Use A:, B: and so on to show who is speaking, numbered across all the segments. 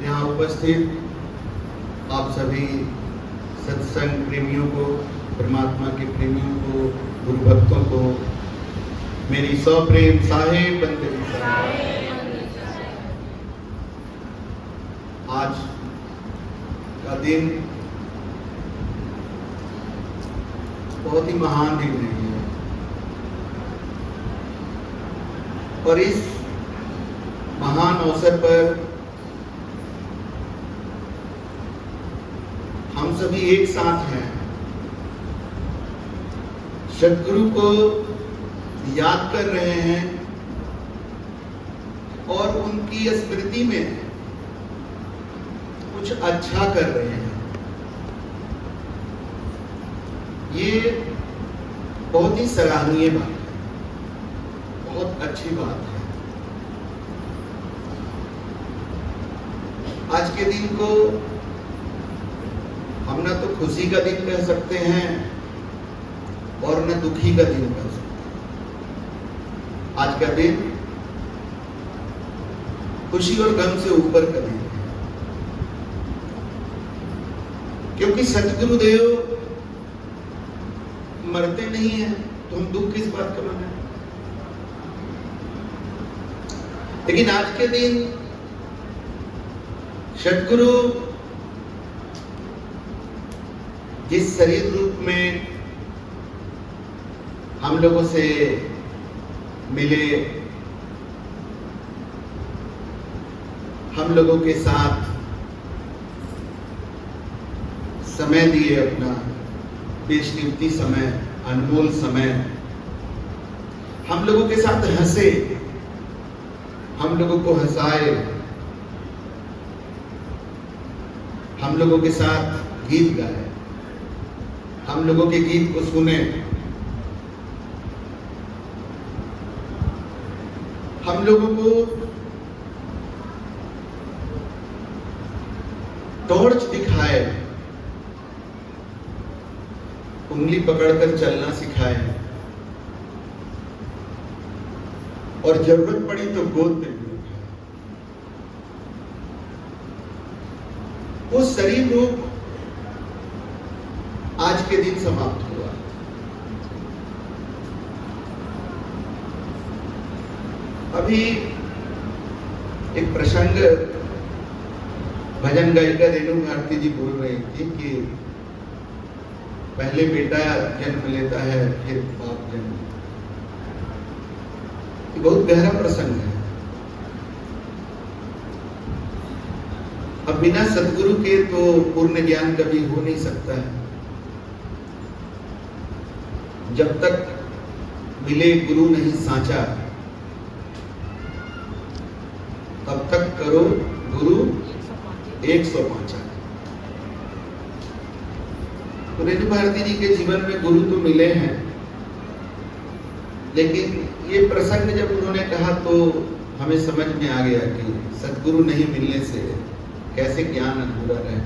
A: यहाँ उपस्थित आप सभी सत्संग प्रेमियों को, परमात्मा के प्रेमियों को, गुरु भक्तों को मेरी सप्रेम साहेब बंदगी। आज का दिन बहुत ही महान दिन है और इस महान अवसर पर हम सभी एक साथ हैं। सद्गुरु को याद कर रहे हैं और उनकी स्मृति में कुछ अच्छा कर रहे हैं। ये बहुत ही सराहनीय बात है, बहुत अच्छी बात है। आज के दिन को हम ना तो खुशी का दिन कह सकते हैं और न दुखी का दिन कह सकते हैं। आज का दिन खुशी और गम से ऊपर का दिन है, क्योंकि सद्गुरुदेव मरते नहीं हैं, तो हम दुख किस बात का मनाएं। लेकिन आज के दिन सद्गुरु जिस शरीर रूप में हम लोगों से मिले, हम लोगों के साथ समय दिए, अपना बेशकीमती समय, अनमोल समय, हम लोगों के साथ हंसे, हम लोगों को हंसाए, हम लोगों के साथ गीत गाए, हम लोगों के गीत को सुने, हम लोगों को टॉर्च दिखाए, उंगली पकड़कर चलना सिखाए और जरूरत पड़ी तो गोद में भी उठाए। वो शरीर रूप आज के दिन समाप्त हुआ। अभी एक प्रसंग भजन गायिका रेणु भारती जी बोल रही थी कि पहले बेटा जन्म लेता है, फिर बाप जन्म। ये बहुत गहरा प्रसंग है। अब बिना सद्गुरु के तो पूर्ण ज्ञान कभी हो नहीं सकता है। जब तक मिले गुरु नहीं साचा, तब तक करो गुरु 105। तो रेणु भारती जी के जीवन में गुरु तो मिले हैं, लेकिन ये प्रसंग जब उन्होंने कहा तो हमें समझ में आ गया कि सद्गुरु नहीं मिलने से कैसे ज्ञान अधूरा रहे।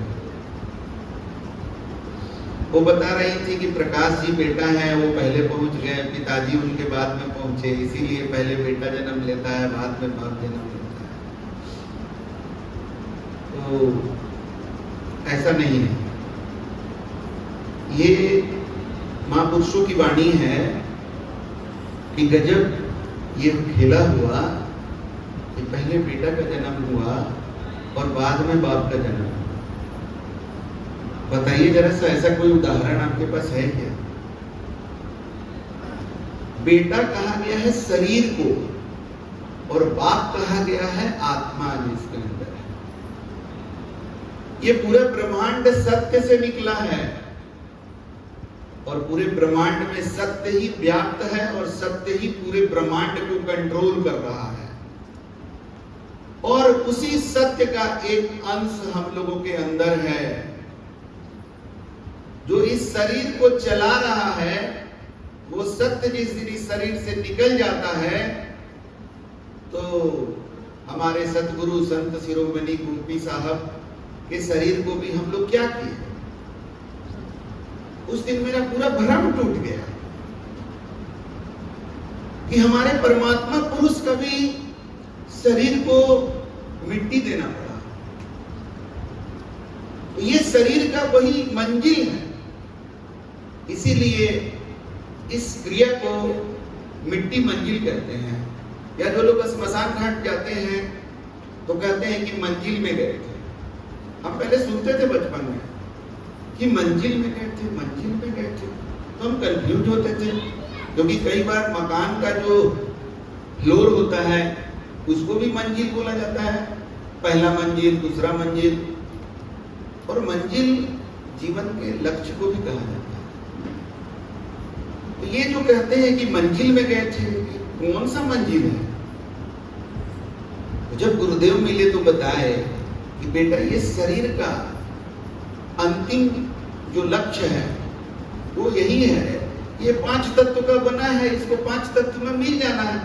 A: वो बता रही थी कि प्रकाश जी बेटा है, वो पहले पहुंच गए, पिताजी उनके बाद में पहुंचे, इसीलिए पहले बेटा जन्म लेता है, बाद में बाप जन्म लेता है। तो ऐसा नहीं है। ये महापुरुषों की वाणी है कि गजब ये खेला हुआ कि पहले बेटा का जन्म हुआ और बाद में बाप का जन्म। बताइए जरा सा, ऐसा कोई उदाहरण आपके पास है क्या? बेटा कहा गया है शरीर को और बाप कहा गया है आत्मा जिसके अंदर है। ये पूरा ब्रह्मांड सत्य से निकला है और पूरे ब्रह्मांड में सत्य ही व्याप्त है और सत्य ही पूरे ब्रह्मांड को कंट्रोल कर रहा है। और उसी सत्य का एक अंश हम लोगों के अंदर है जो इस शरीर को चला रहा है। वो सत्य जिस दिन इस शरीर से निकल जाता है तो हमारे सतगुरु संत शिरोमणि गोपी साहब के शरीर को भी हम लोग क्या किए? उस दिन मेरा पूरा भ्रम टूट गया कि हमारे परमात्मा पुरुष का भी शरीर को मिट्टी देना पड़ा। तो ये शरीर का वही मंजिल है। इसीलिए इस क्रिया को मिट्टी मंजिल कहते हैं। या जो लोग स्मशान घाट जाते हैं तो कहते हैं कि मंजिल में गए थे। हम पहले सुनते थे बचपन में कि मंजिल में गए थे, मंजिल में गए थे, तो हम कंफ्यूज होते थे, क्योंकि कई बार मकान का जो फ्लोर होता है उसको भी मंजिल बोला जाता है, पहला मंजिल, दूसरा मंजिल, और मंजिल जीवन के लक्ष्य को भी कहा जाता है। तो ये जो कहते हैं कि मंजिल में गए थे, कौन सा मंजिल है? तो जब गुरुदेव मिले तो बताए कि बेटा ये शरीर का अंतिम जो लक्ष्य है वो यही है, ये 5 तत्व का बना है, इसको 5 तत्व में मिल जाना है।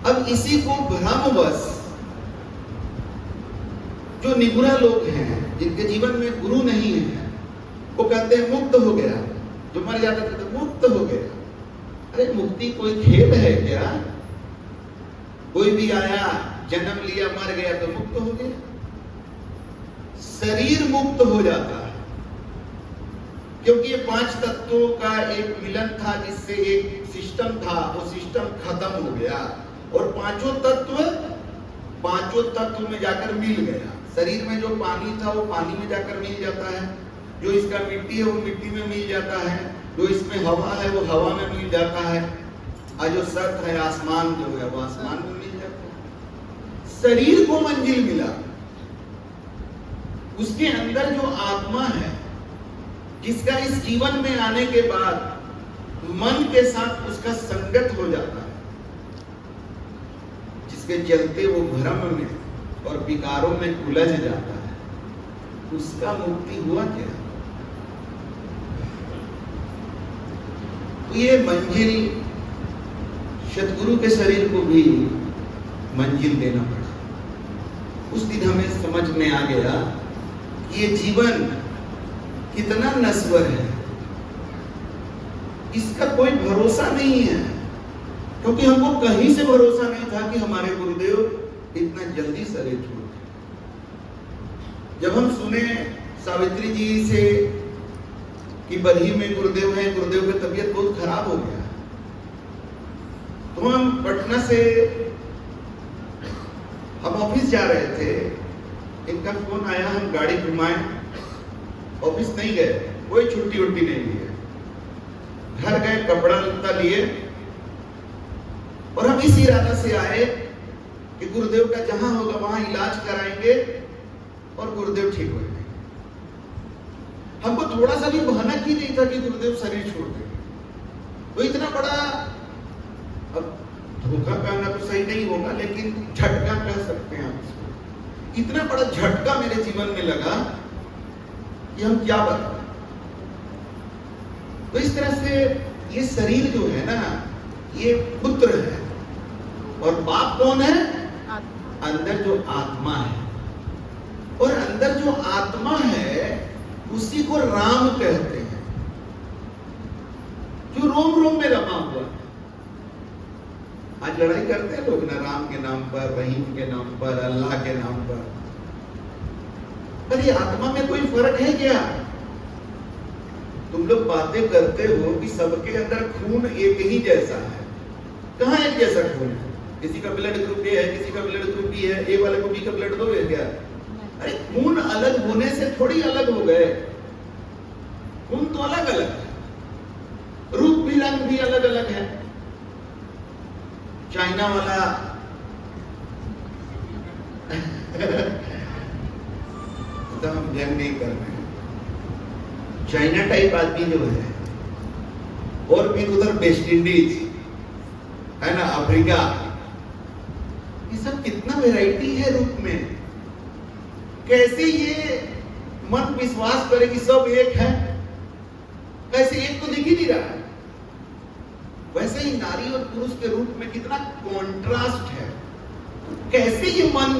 A: अब इसी को भ्रमवश जो निगुरा लोग हैं, जिनके जीवन में गुरु नहीं है, वो कहते हैं मुक्त हो गया। जो मर जाता था तो मुक्त हो गया। अरे मुक्ति कोई खेल है क्या? कोई भी आया, जन्म लिया, मर गया तो मुक्त हो गया? शरीर मुक्त हो जाता है, क्योंकि ये 5 तत्वों का एक मिलन था, जिससे एक सिस्टम था, वो सिस्टम खत्म हो गया और पांचों तत्व में जाकर मिल गया। शरीर में जो पानी था वो पानी में जाकर मिल जाता है, जो इसका मिट्टी है वो मिट्टी में मिल जाता है, जो इसमें हवा है वो हवा में मिल जाता है, और जो सत है, आसमान जो है वो आसमान में मिल जाता है। शरीर को मंजिल मिला, उसके अंदर जो आत्मा है, जिसका इस जीवन में आने के बाद मन के साथ उसका संगत हो जाता है, जिसके चलते वो भ्रम में और विकारों में उलझ जाता है, उसका मुक्ति हुआ क्या? तो ये मंजिल सतगुरु के शरीर को भी मंजिल देना पड़ा। उस दिन हमें समझ में आ गया कि ये जीवन कितना नश्वर है, इसका कोई भरोसा नहीं है, क्योंकि हमको कहीं से भरोसा नहीं था कि हमारे गुरुदेव इतना जल्दी शरीर छोड़ गए। जब हम सुने सावित्री जी से कि बरही में गुरुदेव हैं, गुरुदेव की तबीयत बहुत खराब हो गया, तो हम पटना से हम ऑफिस जा रहे थे, इनका फोन आया, हम गाड़ी घुमाए, ऑफिस नहीं गए, कोई छुट्टी उट्टी नहीं ली, घर गए, कपड़ा लत्ता लिए, और हम इस इरादा से आए कि गुरुदेव का जहां होगा वहां इलाज कराएंगे और गुरुदेव ठीक हो जाएंगे। हमको थोड़ा सा भी बहाना ही नहीं था कि गुरुदेव शरीर छोड़ देंगे। तो इतना बड़ा, अब धोखा कहना तो सही नहीं होगा, लेकिन झटका कह सकते हैं आप इसको, इतना बड़ा झटका मेरे जीवन में लगा कि हम क्या बताएं। तो इस तरह से ये शरीर जो है ना, ये पुत्र है, और बाप कौन है? अंदर जो आत्मा है, और अंदर जो आत्मा है उसी को राम कहते हैं, जो रोम रोम में रमा हुआ है। आज लड़ाई करते हैं लोग ना, राम के नाम पर, रहीम के नाम पर, अल्लाह के नाम पर। पर ये आत्मा में कोई फर्क है क्या? तुम लोग बातें करते हो कि सबके अंदर खून एक ही जैसा है। कहाँ एक जैसा खून है? किसी का ब्लड ग्रुप ए है, किसी का ब्लड ग्रुप बी है, ए वाले को बी का ब्लड दोगे क्या? अरे खून अलग होने से थोड़ी अलग हो गए, खून तो अलग अलग है, रूप भी, रंग भी अलग अलग है। चाइना वाला तो हम व्यंग नहीं कर रहे हैं, चाइना टाइप आदमी जो है, और भी उधर वेस्ट इंडीज है ना, अफ्रीका, ये सब कितना वैरायटी है रूप में। कैसे ये मन विश्वास करे कि सब एक है? कैसे? एक तो दिख ही नहीं रहा है। वैसे ही नारी और पुरुष के रूप में कितना कॉन्ट्रास्ट है, कैसे ये मन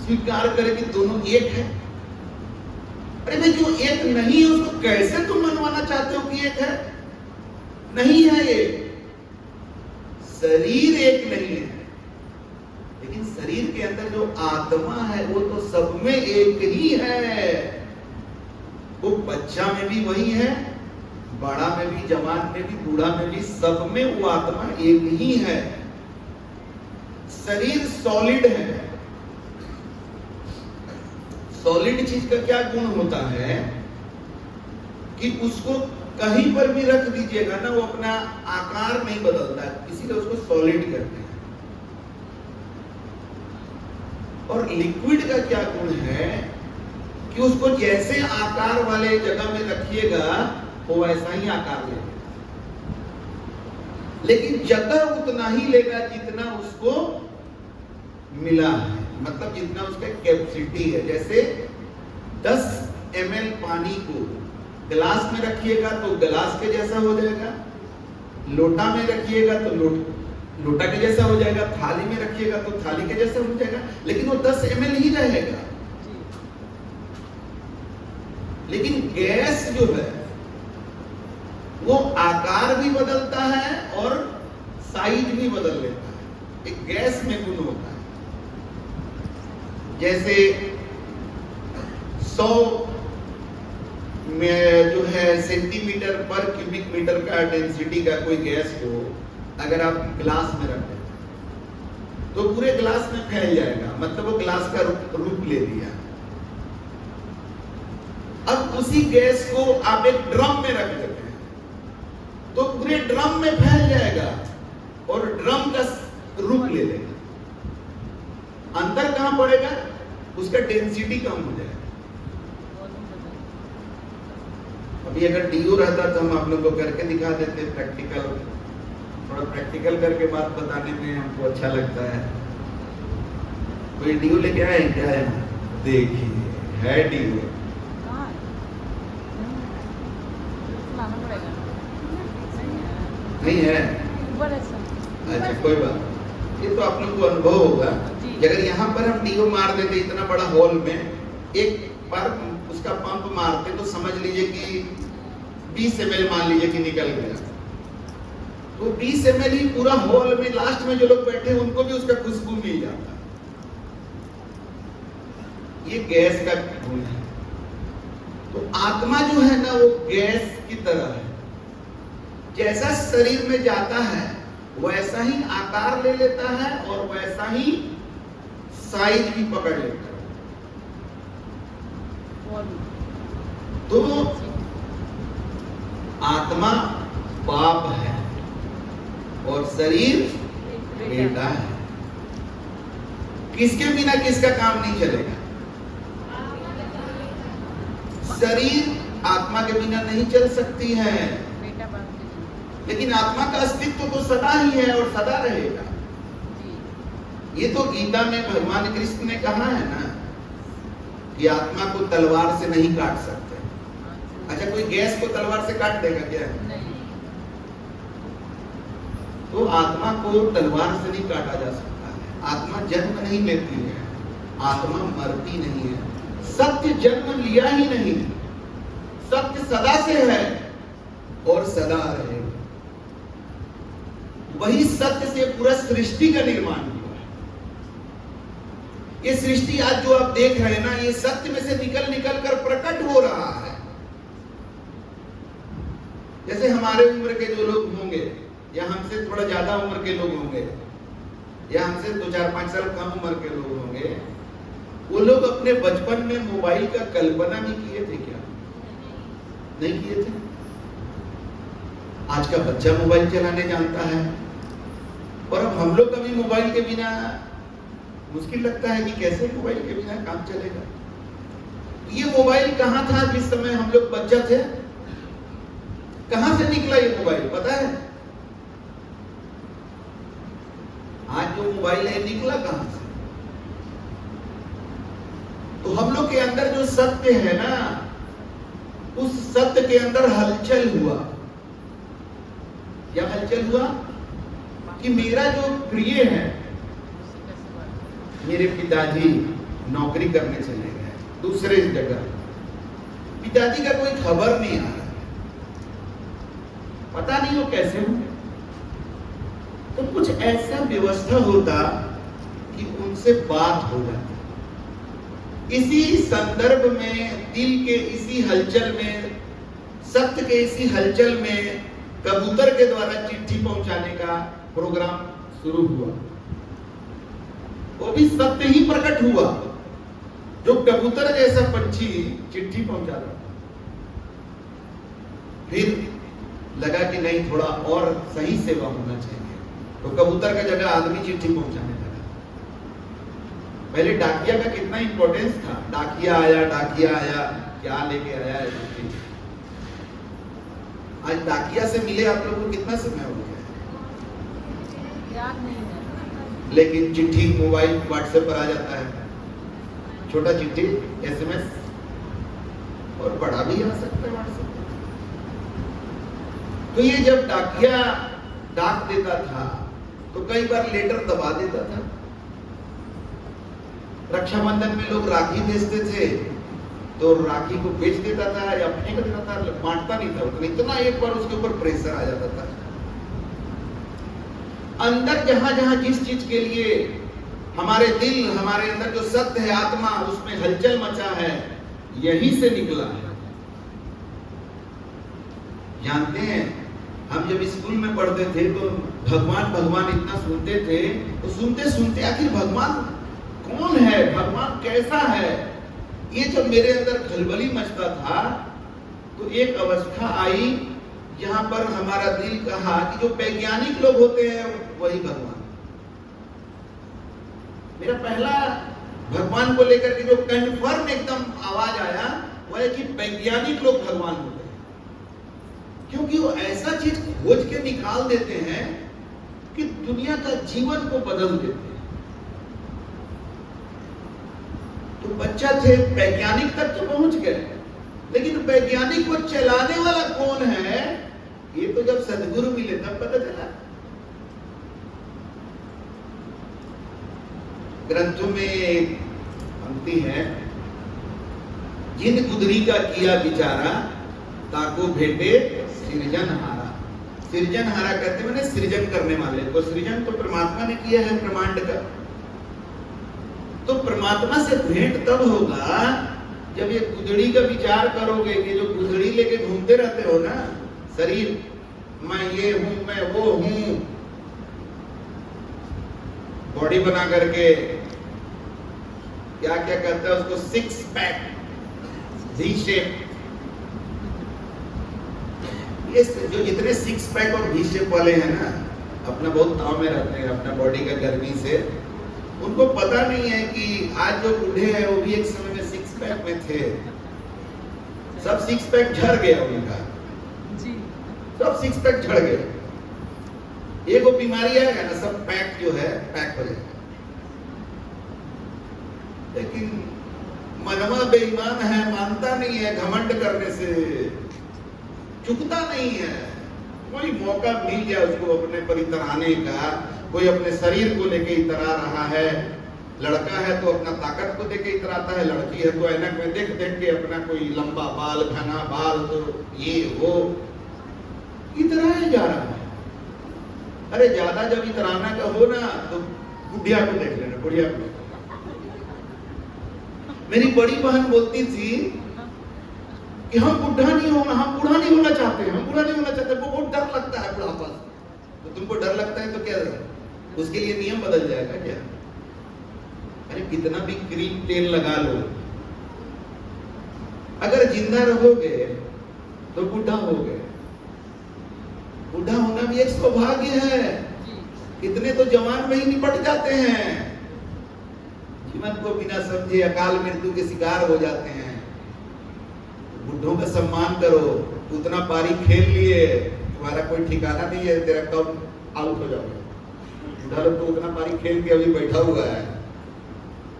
A: स्वीकार करे कि दोनों एक है? अरे भाई, जो एक नहीं है उसको कैसे तुम मनवाना चाहते हो कि एक है? नहीं है, ये शरीर एक नहीं है, लेकिन शरीर के अंदर जो आत्मा है वो तो सब में एक ही है। वो बच्चा में भी वही है, बड़ा में भी, जवान में भी, बूढ़ा में भी, सब में वो आत्मा एक ही है। शरीर सॉलिड है। सॉलिड चीज का क्या गुण होता है कि उसको कहीं पर भी रख दीजिएगा ना, वो अपना आकार नहीं बदलता, इसीलिए उसको सॉलिड कहते हैं। और लिक्विड का क्या गुण है कि उसको जैसे आकार वाले जगह में रखिएगा वो वैसा ही आकार लेगा, लेकिन जगह उतना ही लेगा जितना उसको मिला है, मतलब जितना उसका कैपेसिटी है। जैसे 10 ml पानी को गिलास में रखिएगा तो गिलास के जैसा हो जाएगा, लोटा में रखिएगा तो लोटा के जैसा हो जाएगा, थाली में रखिएगा तो थाली के जैसा हो जाएगा, लेकिन वो 10 ml ही रहेगा। लेकिन गैस जो है वो आकार भी बदलता है और साइज भी बदल लेता है। एक गैस में गुण होता है। जैसे 100 में जो है सेंटीमीटर पर क्यूबिक मीटर का डेंसिटी का कोई गैस को अगर आप ग्लास में रख दें तो पूरे ग्लास में फैल जाएगा, मतलब वो ग्लास का रूप ले लिया। अब उसी गैस को आप एक ड्रम में रख देते हैं तो पूरे ड्रम में फैल जाएगा और ड्रम का रूप ले लेगा। अंतर कहां पड़ेगा? उसका डेंसिटी कम हो जाएगा। अभी अगर डीओ रहता तो हम आप लोगों को करके दिखा देते प्रैक्टिकल, थोड़ा प्रैक्टिकल करके बात बताने में हमको अच्छा लगता है। कोई डीओ लेके आए क्या है? देखिए है डीओ, नहीं है? अच्छा कोई बात, ये तो आप लोग को अनुभव होगा। अगर यहाँ पर हम डीओ मार देते इतना बड़ा हॉल में, एक बार उसका पंप मारते तो समझ लीजिए कि 20 ml मान लीजिए कि निकल गया, तो 20 ml ही पूरा हॉल में, लास्ट में जो लोग बैठे हैं उनको भी उसका खुशबू मिल जाता। ये गैस का गुण है। तो आत्मा जो है ना वो गैस की तरह है। जैसा शरीर में जाता है वैसा ही आकार ले लेता है और वैसा ही साइज भी पकड़ लेता है। तो आत्मा बाप है और शरीर बेटा है। किसके बिना किसका काम नहीं चलेगा? शरीर आत्मा के बिना नहीं चल सकती है, लेकिन आत्मा का अस्तित्व तो सदा ही है और सदा रहेगा। ये तो गीता में भगवान कृष्ण ने कहा है ना कि आत्मा को तलवार से नहीं काट सकते। अच्छा कोई गैस को तलवार से काट देगा क्या? नहीं। तो आत्मा को तलवार से नहीं काटा जा सकता है। आत्मा जन्म नहीं लेती है, आत्मा मरती नहीं है। सत्य जन्म लिया ही नहीं, सत्य सदा से है और सदा रहेगा। वही सत्य से पूरा सृष्टि का निर्माण हुआ है। ये सृष्टि आज जो आप देख रहे हैं ना, ये सत्य में से निकल निकल कर प्रकट हो रहा है। जैसे हमारे उम्र के जो लोग होंगे या हमसे थोड़ा ज्यादा उम्र के लोग होंगे या हमसे 2-4-5 साल कम उम्र के लोग होंगे, वो लोग अपने बचपन में मोबाइल का कल्पना भी किए थे क्या? नहीं किए थे। आज का बच्चा मोबाइल चलाने जानता है और अब हम लोग कभी मोबाइल के बिना मुश्किल लगता है कि कैसे मोबाइल के बिना काम चलेगा। ये मोबाइल कहां था जिस समय हम लोग बच्चा थे? कहां से निकला ये मोबाइल पता है? आज जो मोबाइल है निकला कहां से? तो हम लोग के अंदर जो सत्य है ना, उस सत्य के अंदर हलचल हुआ। क्या हलचल हुआ? कि मेरा जो प्रिय है, मेरे पिताजी नौकरी करने चले गए दूसरे जगह, पिताजी का कोई खबर नहीं आ रहा, पता नहीं वो कैसे हुए। तो कुछ ऐसा व्यवस्था होता कि उनसे बात हो जाती है। इसी संदर्भ में, दिल के इसी हलचल में, सत्य के इसी हलचल में कबूतर के द्वारा चिट्ठी पहुंचाने का प्रोग्राम शुरू हुआ। वो भी सत्य ही प्रकट हुआ, जो कबूतर जैसा पंछी चिट्ठी पहुंचा रहा। फिर लगा कि नहीं, थोड़ा और सही सेवा होना चाहिए, तो कबूतर की जगह आदमी चिट्ठी पहुंचाने लगा। पहले डाकिया का कितना इंपॉर्टेंस था, डाकिया आया, क्या लेके आया है चिट्ठी। आज डाकिया से मिले आप लोगों को कितना समय हो गया, याद नहीं है, लेकिन चिट्ठी मोबाइल व्हाट्सएप पर आ जाता है, छोटा चिट्ठी एसएमएस, और बड़ा भी आ सकता है व्हाट्सएप। तो ये जब डाकिया डाक देता था तो कई बार लेटर दबा देता था। रक्षाबंधन में लोग राखी भेजते थे तो राखी को बेच देता था या फेंक देता था, बांटता नहीं था उतना, इतना एक बार उसके ऊपर प्रेशर आ जाता था। अंदर जहां जहां जिस चीज के लिए हमारे दिल, हमारे अंदर जो सत्य है, आत्मा, उसमें हलचल मचा है, यहीं से निकला है। जानते हैं, हम जब स्कूल में पढ़ते थे तो भगवान भगवान इतना सुनते थे, तो सुनते सुनते आखिर भगवान कौन है, भगवान कैसा है, ये जब मेरे अंदर खलबली मचता था, तो एक अवस्था आई जहां पर हमारा दिल कहा कि जो वैज्ञानिक लोग होते हैं वही भगवान। मेरा पहला भगवान को लेकर के जो कंफर्म एकदम आवाज आया वो है कि वैज्ञानिक लोग भगवान होते हैं, क्योंकि वो ऐसा चीज खोज के निकाल देते हैं कि दुनिया का जीवन को बदल देते हैं। तो बच्चा थे, वैज्ञानिक तक तो पहुंच गए, लेकिन वैज्ञानिक को चलाने वाला कौन है, ये तो जब सदगुरु मिले तब पता चला। ग्रंथों में एक पंक्ति है, जिन गुदरी का किया विचारा ताको भेटे सृजनहारा। सृजनहारा कहते मैंने सृजन करने वाले को, सृजन तो परमात्मा ने किया है ब्रह्मांड का। तो परमात्मा से भेंट तब होगा जब ये गुदड़ी का विचार करोगे कि जो गुदड़ी लेके घूमते रहते हो ना, शरीर, मैं ये हूं, मैं वो हूं, बॉडी बना करके, क्या क्या कहते हैं उसको, सिक्स पैक, वी शेप, ये जो जितने सिक्स पैक और वी शेप वाले हैं ना, अपना बहुत ताव में रहते हैं अपना बॉडी का गर्मी से, उनको पता नहीं है कि आज जो बूढ़े हैं वो भी एक समय में सिक्स पैक में थे, सब सिक्स पैक झड़ गया उनका जी, सब सिक्स पैक झड़ गए। एक वो बीमारी आएगा ना, सब पैक जो है पैक हो जाएगा। लेकिन मनवा बेईमान है, मानता नहीं है, घमंड करने से चुकता नहीं है। कोई मौका मिल गया उसको अपने पर इतराने का, कोई अपने शरीर को लेके इतरा रहा है, लड़का है तो अपना ताकत को देके इतराता है, लड़की है तो ऐनक में देख देख के अपना कोई लंबा बाल, घना बाल, तो ये वो इतराया जा रहा है। अरे ज्यादा जब इतराना का हो ना तो बुढ़िया को देख लेना, बुढ़िया को। मेरी बड़ी बहन बोलती थी कि हम बुढ़ा नहीं होना, हम बूढ़ा नहीं होना चाहते, हम बूढ़ा नहीं होना चाहते, वो बहुत डर लगता है बुढ़ापा से। तो तुमको डर लगता है तो क्या उसके लिए नियम बदल जाएगा क्या? अरे कितना भी क्रीम तेल लगा लो, अगर जिंदा रहोगे तो बुढ़ा हो गए। बुढ़ा होना भी एक सौभाग्य है। कितने तो जवान में ही निपट जाते हैं, जीवन को बिना समझे अकाल मृत्यु के शिकार हो जाते हैं। बुढ़ों का सम्मान करो, उतना पारी खेल लिए, तुम्हारा कोई ठिकाना नहीं है, तेरा कब आउट हो जाओगे। बुढ़ा लोग तो उतना पारी खेल के अभी बैठा हुआ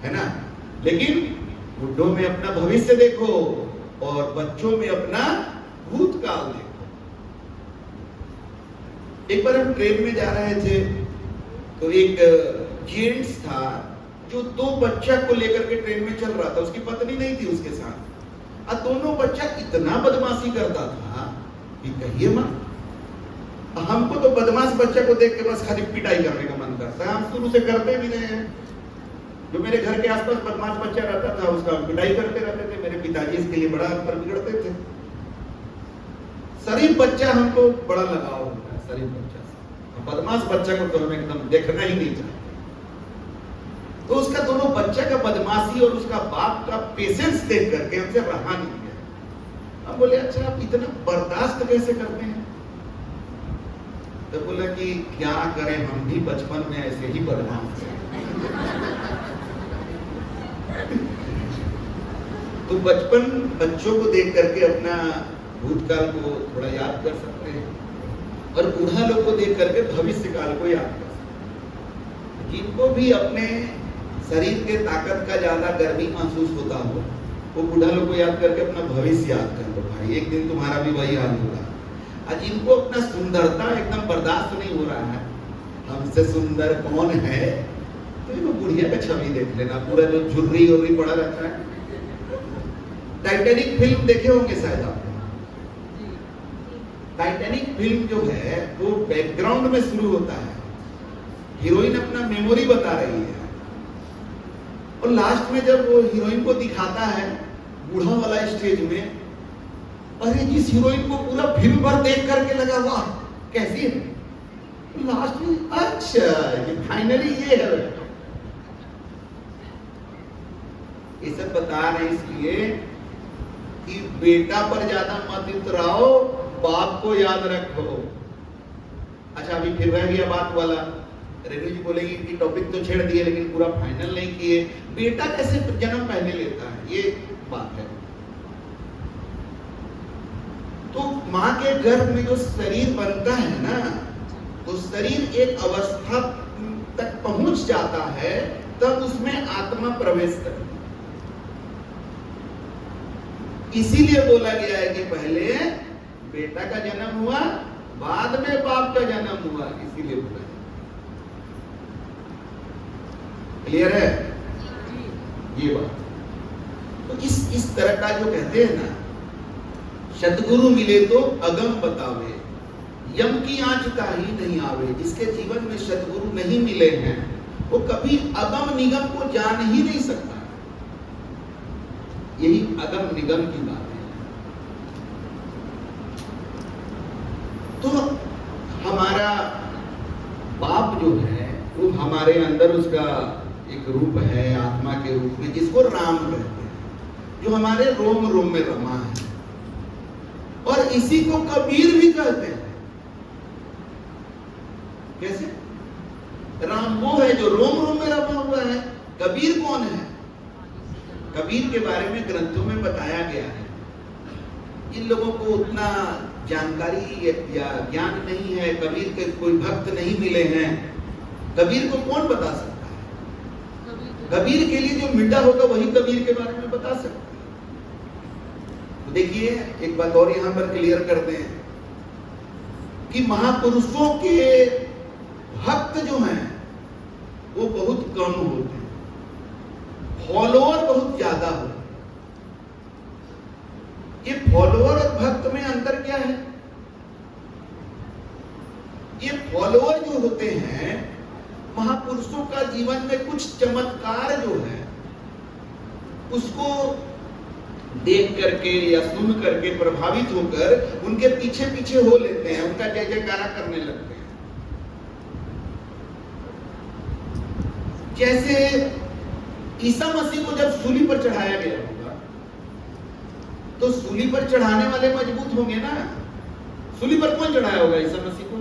A: है ना। लेकिन बुढ़ों में अपना भविष्य देखो और बच्चों में अपना भूतकाल देखो। एक बार हम ट्रेन में जा रहे थे तो एक जेंट्स था जो दो बच्चा को लेकर के ट्रेन में चल रहा था, उसकी पत्नी नहीं थी उसके साथ। और दोनों बच्चा इतना बदमाशी करता था कि कहिए मत। हमको तो बदमाश बच्चा को देख के बस खाली पिटाई करने का मन करता है, हम शुरू से करते भी रहे हैं। जो मेरे घर के आसपास बदमाश बच्चा रहता था उसका पिटाई करते रहते थे, मेरे पिताजी इसके लिए बड़ा अंतर बिगड़ते थे। शरीफ बच्चा हमको बड़ा लगाव होता है, शरीफ बच्चा से। बदमाश बच्चा को तो हमें एकदम देखना ही नहीं चाहिए। तो उसका दोनों बच्चा का बदमाशी और उसका बाप का पेशेंस देख करके हमसे रहा नहीं गया। हम बोले अच्छा आप इतना बर्दाश्त कैसे करते हैं? तो बोला कि क्या करें, हम भी बचपन में ऐसे ही बदमाश थे। तो बचपन बच्चों को देख करके अपना भूतकाल को थोड़ा याद कर सकते हैं और बूढ़ा लोग को देख करके भविष्य काल को याद कर सकते हैं। जिनको भी अपने शरीर के ताकत का ज्यादा गर्मी महसूस होता हो वो बूढ़ा लोग को याद करके अपना भविष्य याद कर लो भाई, एक दिन तुम्हारा भी वही हाल होगा। और जिनको अपना सुंदरता एकदम बर्दाश्त नहीं हो रहा है, हमसे सुंदर कौन है, तो इनको बुढ़िया का छवि देख लेना, पूरा जो झुर्री उर्री पड़ा रहता है। टाइटैनिक फिल्म देखे होंगे शायद आप। टाइटैनिक फिल्म जो है वो बैकग्राउंड में शुरू होता है, हीरोइन अपना मेमोरी बता रही है और लास्ट में जब वो हीरोइन को दिखाता है बूढ़ा वाला स्टेज में, अरे जिस हीरोइन को पूरा फिल्म भर देख करके लगा वाह कैसी है, लास्ट में अच्छा ये फाइनली ये है। ये सब बता रहे इसलिए कि बेटा पर ज्यादा मत उतराओ, बाप को याद रखो। अच्छा अभी फिर रह गया बात वाला, रेणु जी बोलेगी कि टॉपिक तो छेड़ दिए लेकिन पूरा फाइनल नहीं किए। बेटा कैसे जन्म पहले लेता है, ये बात है। तो माँ के गर्भ में जो शरीर बनता है ना, तो शरीर एक अवस्था तक पहुंच जाता है, तब उसमें आत्मा प्रवेश करती है। इसीलिए बोला गया है कि पहले बेटा का जन्म हुआ, बाद में बाप का जन्म हुआ, इसीलिए बोला। क्लियर है ये बात? तो इस तरह का जो कहते हैं ना, सतगुरु मिले तो अगम बतावे, यम की आंच ताही नहीं आवे। जिसके जीवन में सतगुरु नहीं मिले हैं वो कभी अगम निगम को जान ही नहीं सकता। यही अगम निगम की बात है। तो हमारा बाप जो है वो हमारे अंदर उसका एक रूप है, आत्मा के रूप में, जिसको राम कहते हैं, जो हमारे रोम रोम में रमा है। और इसी को कबीर भी कहते हैं। कैसे? राम वो है जो रोम रोम में रमा हुआ है। कबीर कौन है? कबीर के बारे में ग्रंथों में बताया गया है। इन लोगों को उतना जानकारी या ज्ञान नहीं है, कबीर के कोई भक्त नहीं मिले हैं। कबीर को कौन बता सकता है? कबीर के लिए जो मिटा होगा वही कबीर के बारे में बता सकता है। तो देखिए एक बात और यहां पर क्लियर करते हैं कि महापुरुषों के भक्त जो हैं वो बहुत कम होते हैं, फॉलोअर बहुत ज्यादा होते हैं। ये फॉलोअर और भक्त में अंतर क्या है? ये फॉलोअर जो होते हैं, महापुरुषों का जीवन में कुछ चमत्कार जो है उसको देख करके या सुन करके प्रभावित होकर उनके पीछे पीछे हो लेते हैं, उनका जय जयकारा करने लगते हैं। जैसे ईसा मसीह को जब सूली पर चढ़ाया गया होगा तो सूली पर चढ़ाने वाले मजबूत होंगे ना। सूली पर कौन चढ़ाया होगा ईसा मसीह को?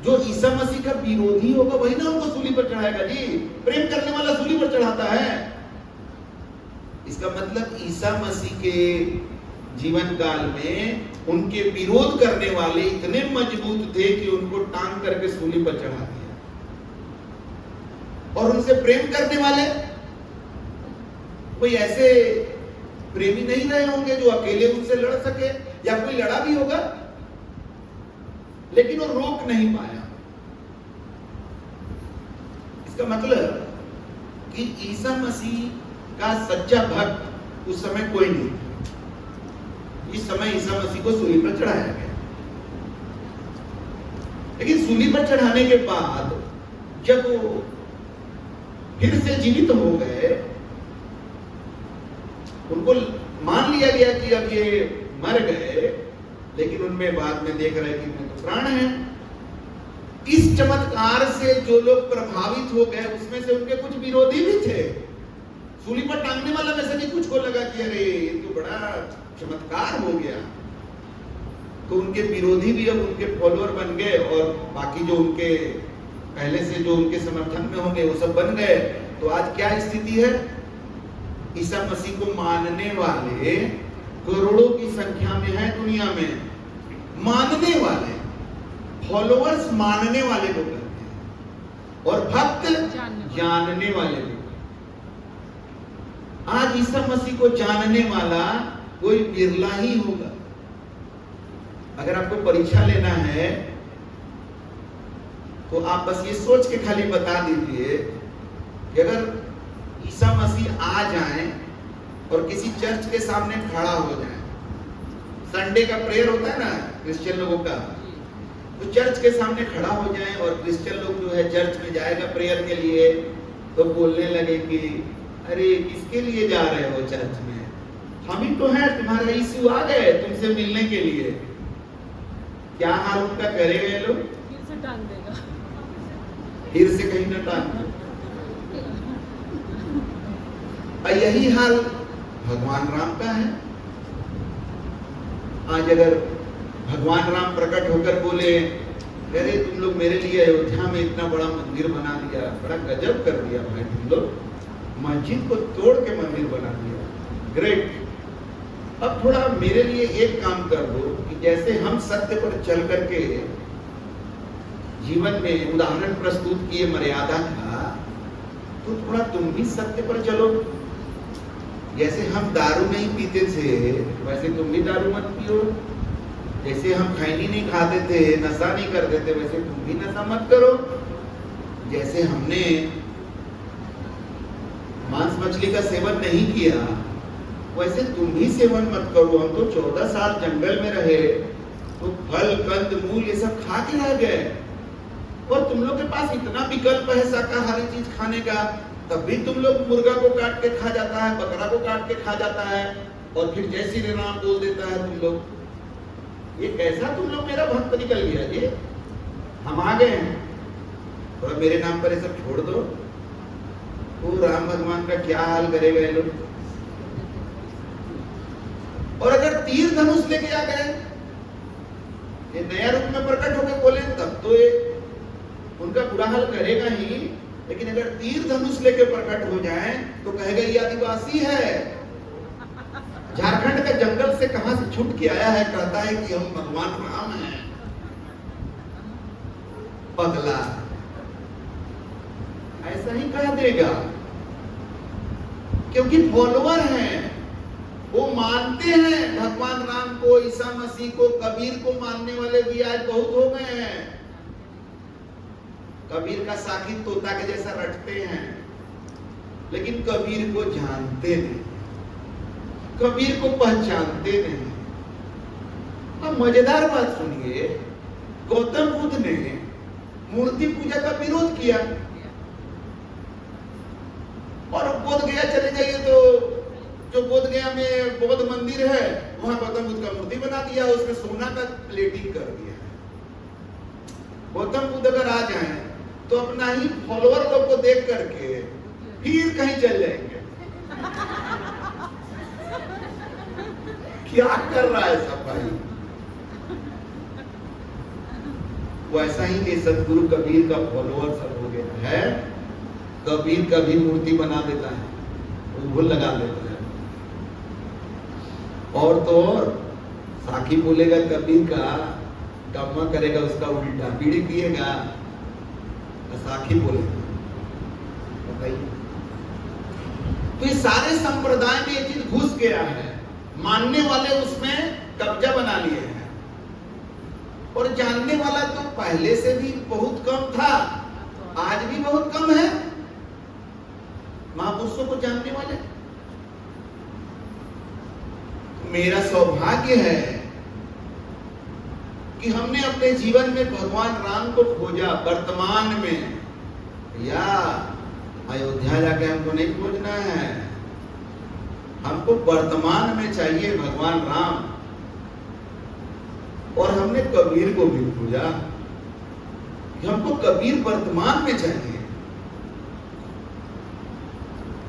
A: जो ईसा मसीह का विरोधी होगा वही ना उनको सूली पर चढ़ाएगा जी। प्रेम करने वाला सूली पर चढ़ाता है। इसका मतलब ईसा मसीह के जीवन काल में उनके विरोध करने वाले इतने मजबूत थे कि उनको टांग करके सूली पर चढ़ा दिया। और उनसे प्रेम करने वाले कोई ऐसे प्रेमी नहीं रहे होंगे जो अकेले उनसे लड़ सके, या कोई लड़ा भी होगा लेकिन वो रोक नहीं पाया। इसका मतलब कि ईसा मसीह का सच्चा भक्त उस समय कोई नहीं था। इस समय ईसा मसीह को सूली पर चढ़ाया गया, लेकिन सूली पर चढ़ाने के बाद जब वो फिर से जीवित हो गए, उनको मान लिया गया कि अब ये मर गए, लेकिन उनमें बाद में देख रहे कि इनमें तो प्राण है। इस चमत्कार से जो लोग प्रभावित हो गए उसमें से उनके कुछ विरोधी भी थे। सूली पर टांगने वाला में से भी कुछ को लगा कि अरे ये तो बड़ा चमत्कार हो गया, तो उनके विरोधी भी अब उनके फॉलोअर बन गए, और बाकी जो उनके पहले से जो उनके समर्थन में होंगे वो सब बन गए। तो आज क्या स्थिति है? ईसा मसीह को मानने वाले करोड़ों की संख्या में है दुनिया में। मानने वाले, फॉलोअर्स मानने वाले को कहते हैं, और भक्त जानने वाले को। आज ईसा मसीह को जानने वाला कोई बिरला ही होगा। अगर आपको परीक्षा लेना है तो आप बस ये सोच के खाली बता दीजिए कि अगर ईसा मसीह आ जाएं और किसी चर्च के सामने खड़ा हो जाएं, संडे का प्रेयर होता है ना क्रिश्चियन लोगों का, तो चर्च के सामने खड़ा हो जाएं और क्रिश्चियन लोग जो है चर्च में जाएगा प्रेयर के लिए, तो बोलने लगे कि अरे किसके लिए जा रहे हो चर्च में? हम ही तो हैं, तुम्हारा यीशु आ गए तुमसे मिलने के लिए। क्या हाल उनका करेगा ये लोग?
B: फिर से टांग देगा,
A: फिर से कहीं न टांग। यही हाल भगवान राम का है। आज अगर भगवान राम प्रकट होकर बोले अरे तुम लोग मेरे लिए अयोध्या में इतना बड़ा मंदिर बना दिया, बड़ा गजब कर दिया भाई, तुम लोग मस्जिद को तोड़ के मंदिर बना दिया, ग्रेट। अब थोड़ा मेरे लिए एक काम कर दो कि जैसे हम सत्य पर चल करके जीवन में उदाहरण प्रस्तुत किए मर्यादा का, तो थोड़ा तुम भी सत्य पर चलो। जैसे हम दारू नहीं पीते थे वैसे तुम भी दारू मत पियो। जैसे हम खैनी नहीं खाते थे, नशा नहीं करते थे, वैसे तुम भी नशा मत करो। जैसे हमने मांस मछली का सेवन नहीं किया वैसे तुम भी सेवन मत करो। हम तो 14 साल जंगल में रहे, तो फल कंद मूल ये सब खा के रह गए, और तुम लोग के पास इतना विकल्प है शाकाहारी चीज खाने का, तब भी तुम लोग मुर्गा को काट के खा जाता है, बकरा को काट के खा जाता है, और फिर जय श्री राम बोल देता है तुम लोग। ये कैसा तुम लोग मेरा भक्त निकल गया जी। हम आ गए हैं, थोड़ा मेरे नाम पर ये सब छोड़ दो। वो राम भगवान का क्या हाल करेगा ये लोग। और अगर तीर धनुष लेके आ गए, ये नया रूप में प्रकट होकर बोले, तब तो ये उनका बुरा हाल करेगा ही। लेकिन अगर तीर धनुष लेके प्रकट हो जाए तो कहेगा ये आदिवासी है, झारखंड के जंगल से कहां से छूट के आया है, कहता है कि हम भगवान राम हैं। पगला ऐसा ही कह देगा, क्योंकि फॉलोअर हैं, वो मानते हैं भगवान राम को, ईसा मसीह को। कबीर को मानने वाले भी आज बहुत हो गए हैं। कबीर का साकी तोता के जैसा रटते हैं, लेकिन कबीर को जानते नहीं, कबीर को पहचानते नहीं। अब मजेदार बात सुनिए, गौतम बुद्ध ने मूर्ति पूजा का विरोध किया, और बोध गया चले जाइए तो जो बोध गया में बौद्ध मंदिर है वहां गौतम बुद्ध का मूर्ति बना दिया, उसमें सोना का प्लेटिंग कर दिया। गौतम बुद्ध अगर आ जाएं तो अपना ही फॉलोअर लोग को देख करके फिर कहीं चल जाएंगे। क्या कर रहा है सब भाई। वैसा ही ये सदगुरु कबीर का फॉलोअर सब हो गया है। कबीर का भी मूर्ति बना देता है, उंगल लगा देता है, और तो और साखी बोलेगा कबीर का, कम्मा करेगा उसका उल्टा, बीड़ी पिएगा साखी बोलेगा। बताइए, तो ये सारे संप्रदाय में ये चीज घुस गया है। मानने वाले उसमें कब्जा बना लिए हैं, और जानने वाला तो पहले से भी बहुत कम था, आज भी बहुत कम है महापुरुषों को जानने वाले। मेरा सौभाग्य है कि हमने अपने जीवन में भगवान राम को खोजा, वर्तमान में या अयोध्या जाके हमको नहीं खोजना है, हमको वर्तमान में चाहिए भगवान राम। और हमने कबीर को भी पूजा कि हमको कबीर वर्तमान में चाहिए।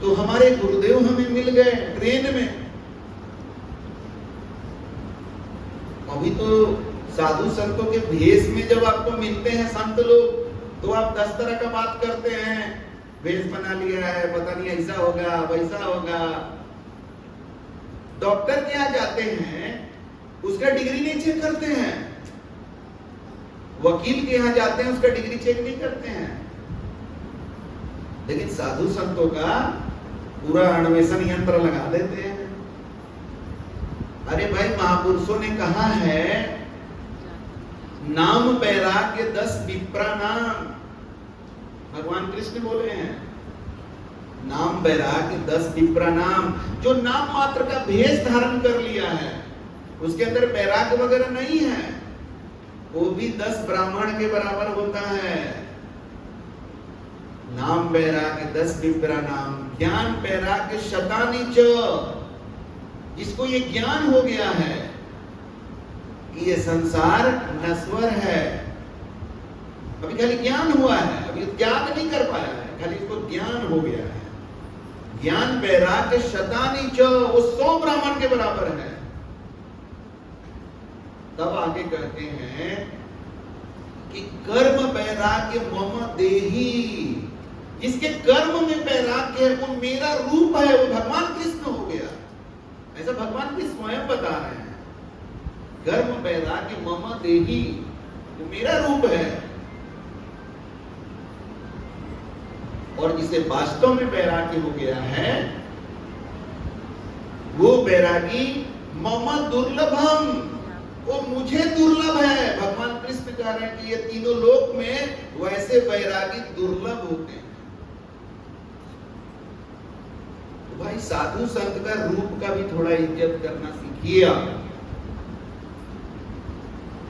A: तो हमारे गुरुदेव हमें मिल गए ट्रेन में। अभी तो साधु संतों के भेष में जब आपको मिलते हैं संत लोग, तो आप 10 तरह का बात करते हैं, भेष बना लिया है, पता नहीं ऐसा होगा वैसा होगा। डॉक्टर के यहाँ जाते हैं, उसका डिग्री नहीं चेक करते हैं। वकील के यहाँ जाते हैं, उसका डिग्री चेक नहीं करते हैं। लेकिन साधु संतों का पूरा अन्वेषण यंत्र लगा देते हैं। अरे भाई, महापुरुषों ने कहा है, नाम वैराग्य 10 विप्रा नाम। भगवान कृष्ण बोले हैं, नाम वैराग्य 10 विप्रा नाम। जो नाम मात्र का भेष धारण कर लिया है, उसके अंदर वैराग्य वगैरह नहीं है, वो भी 10 ब्राह्मण के बराबर होता है। नाम वैराग्य 10 विप्रा नाम, ज्ञान वैराग्य शतानि च। जिसको ये ज्ञान हो गया है कि ये संसार नश्वर है, अभी खाली ज्ञान हुआ है, अभी त्याग नहीं कर पाया है, खाली इसको ज्ञान हो गया है। ज्ञान वैराग्य शतानि च, वो 100 ब्राह्मण के बराबर है। तब आगे कहते हैं कि कर्म वैराग्य मम देही। जिसके कर्म में वैराग्य है, वो मेरा रूप है, वो भगवान कृष्ण हो गया। ऐसा भगवान भी स्वयं बता रहे हैं, कर्म वैराग्य मम देही, वो मेरा रूप है। और जिसे वास्तव में वैराग्य हो गया है, वो वैरागी मम दुर्लभम, वो मुझे दुर्लभ है। भगवान कृष्ण कह रहे हैं कि ये तीनों लोक में वैसे वैरागी दुर्लभ होते हैं। तो भाई, साधु संत का रूप का भी थोड़ा इज्जत करना सीखिए आप।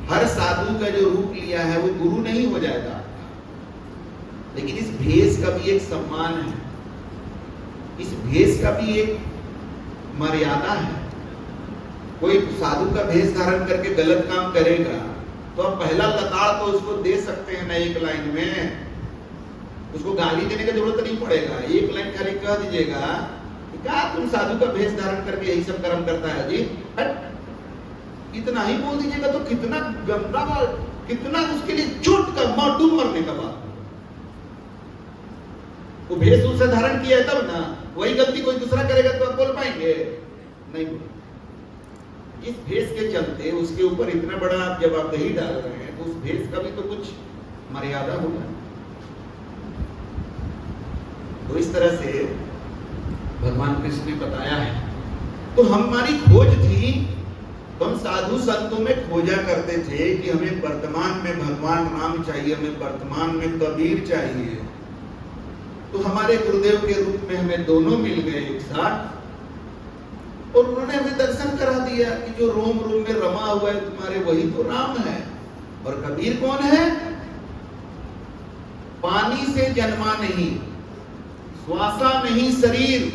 A: हर साधु का जो रूप लिया है वो गुरु नहीं हो जाएगा, लेकिन इस भेष का भी एक सम्मान है, इस भेष का भी एक मर्यादा है। कोई साधु का भेष धारण करके गलत काम करेगा तो आप पहला लताड़ तो उसको दे सकते हैं ना, एक लाइन में। उसको गाली देने की जरूरत नहीं पड़ेगा, एक लाइन खाली कह दीजिएगा, क्या तुम साधु का भेष धारण करके यही सब कर्म करता है जी, हट। इतना ही बोल दीजिएगा तो कितना गंदा, कितना उसके लिए चोट का माटू मरने का बात। वो भेष उससे धारण किया है तब ना, वही गलती कोई दूसरा करेगा तो आप बोल पाएंगे? नहीं बोल। इस भेष के चलते उसके ऊपर इतना बड़ा आप जब आप दही डाल रहे हैं, तो उस भेष का भी तो कुछ मर्यादा होगा। तो इस तरह से भगवान कृष्ण ने बताया है। तो हमारी खोज थी, तो हम साधु संतों में खोजा करते थे कि हमें वर्तमान में भगवान राम चाहिए, हमें वर्तमान में कबीर चाहिए। तो हमारे गुरुदेव के रूप में हमें दोनों मिल गए एक साथ, और उन्होंने हमें दर्शन करा दिया कि जो रोम रोम में रमा हुआ है तुम्हारे, वही तो राम है। और कबीर कौन है? पानी से जन्मा नहीं, श्वासा नहीं शरीर,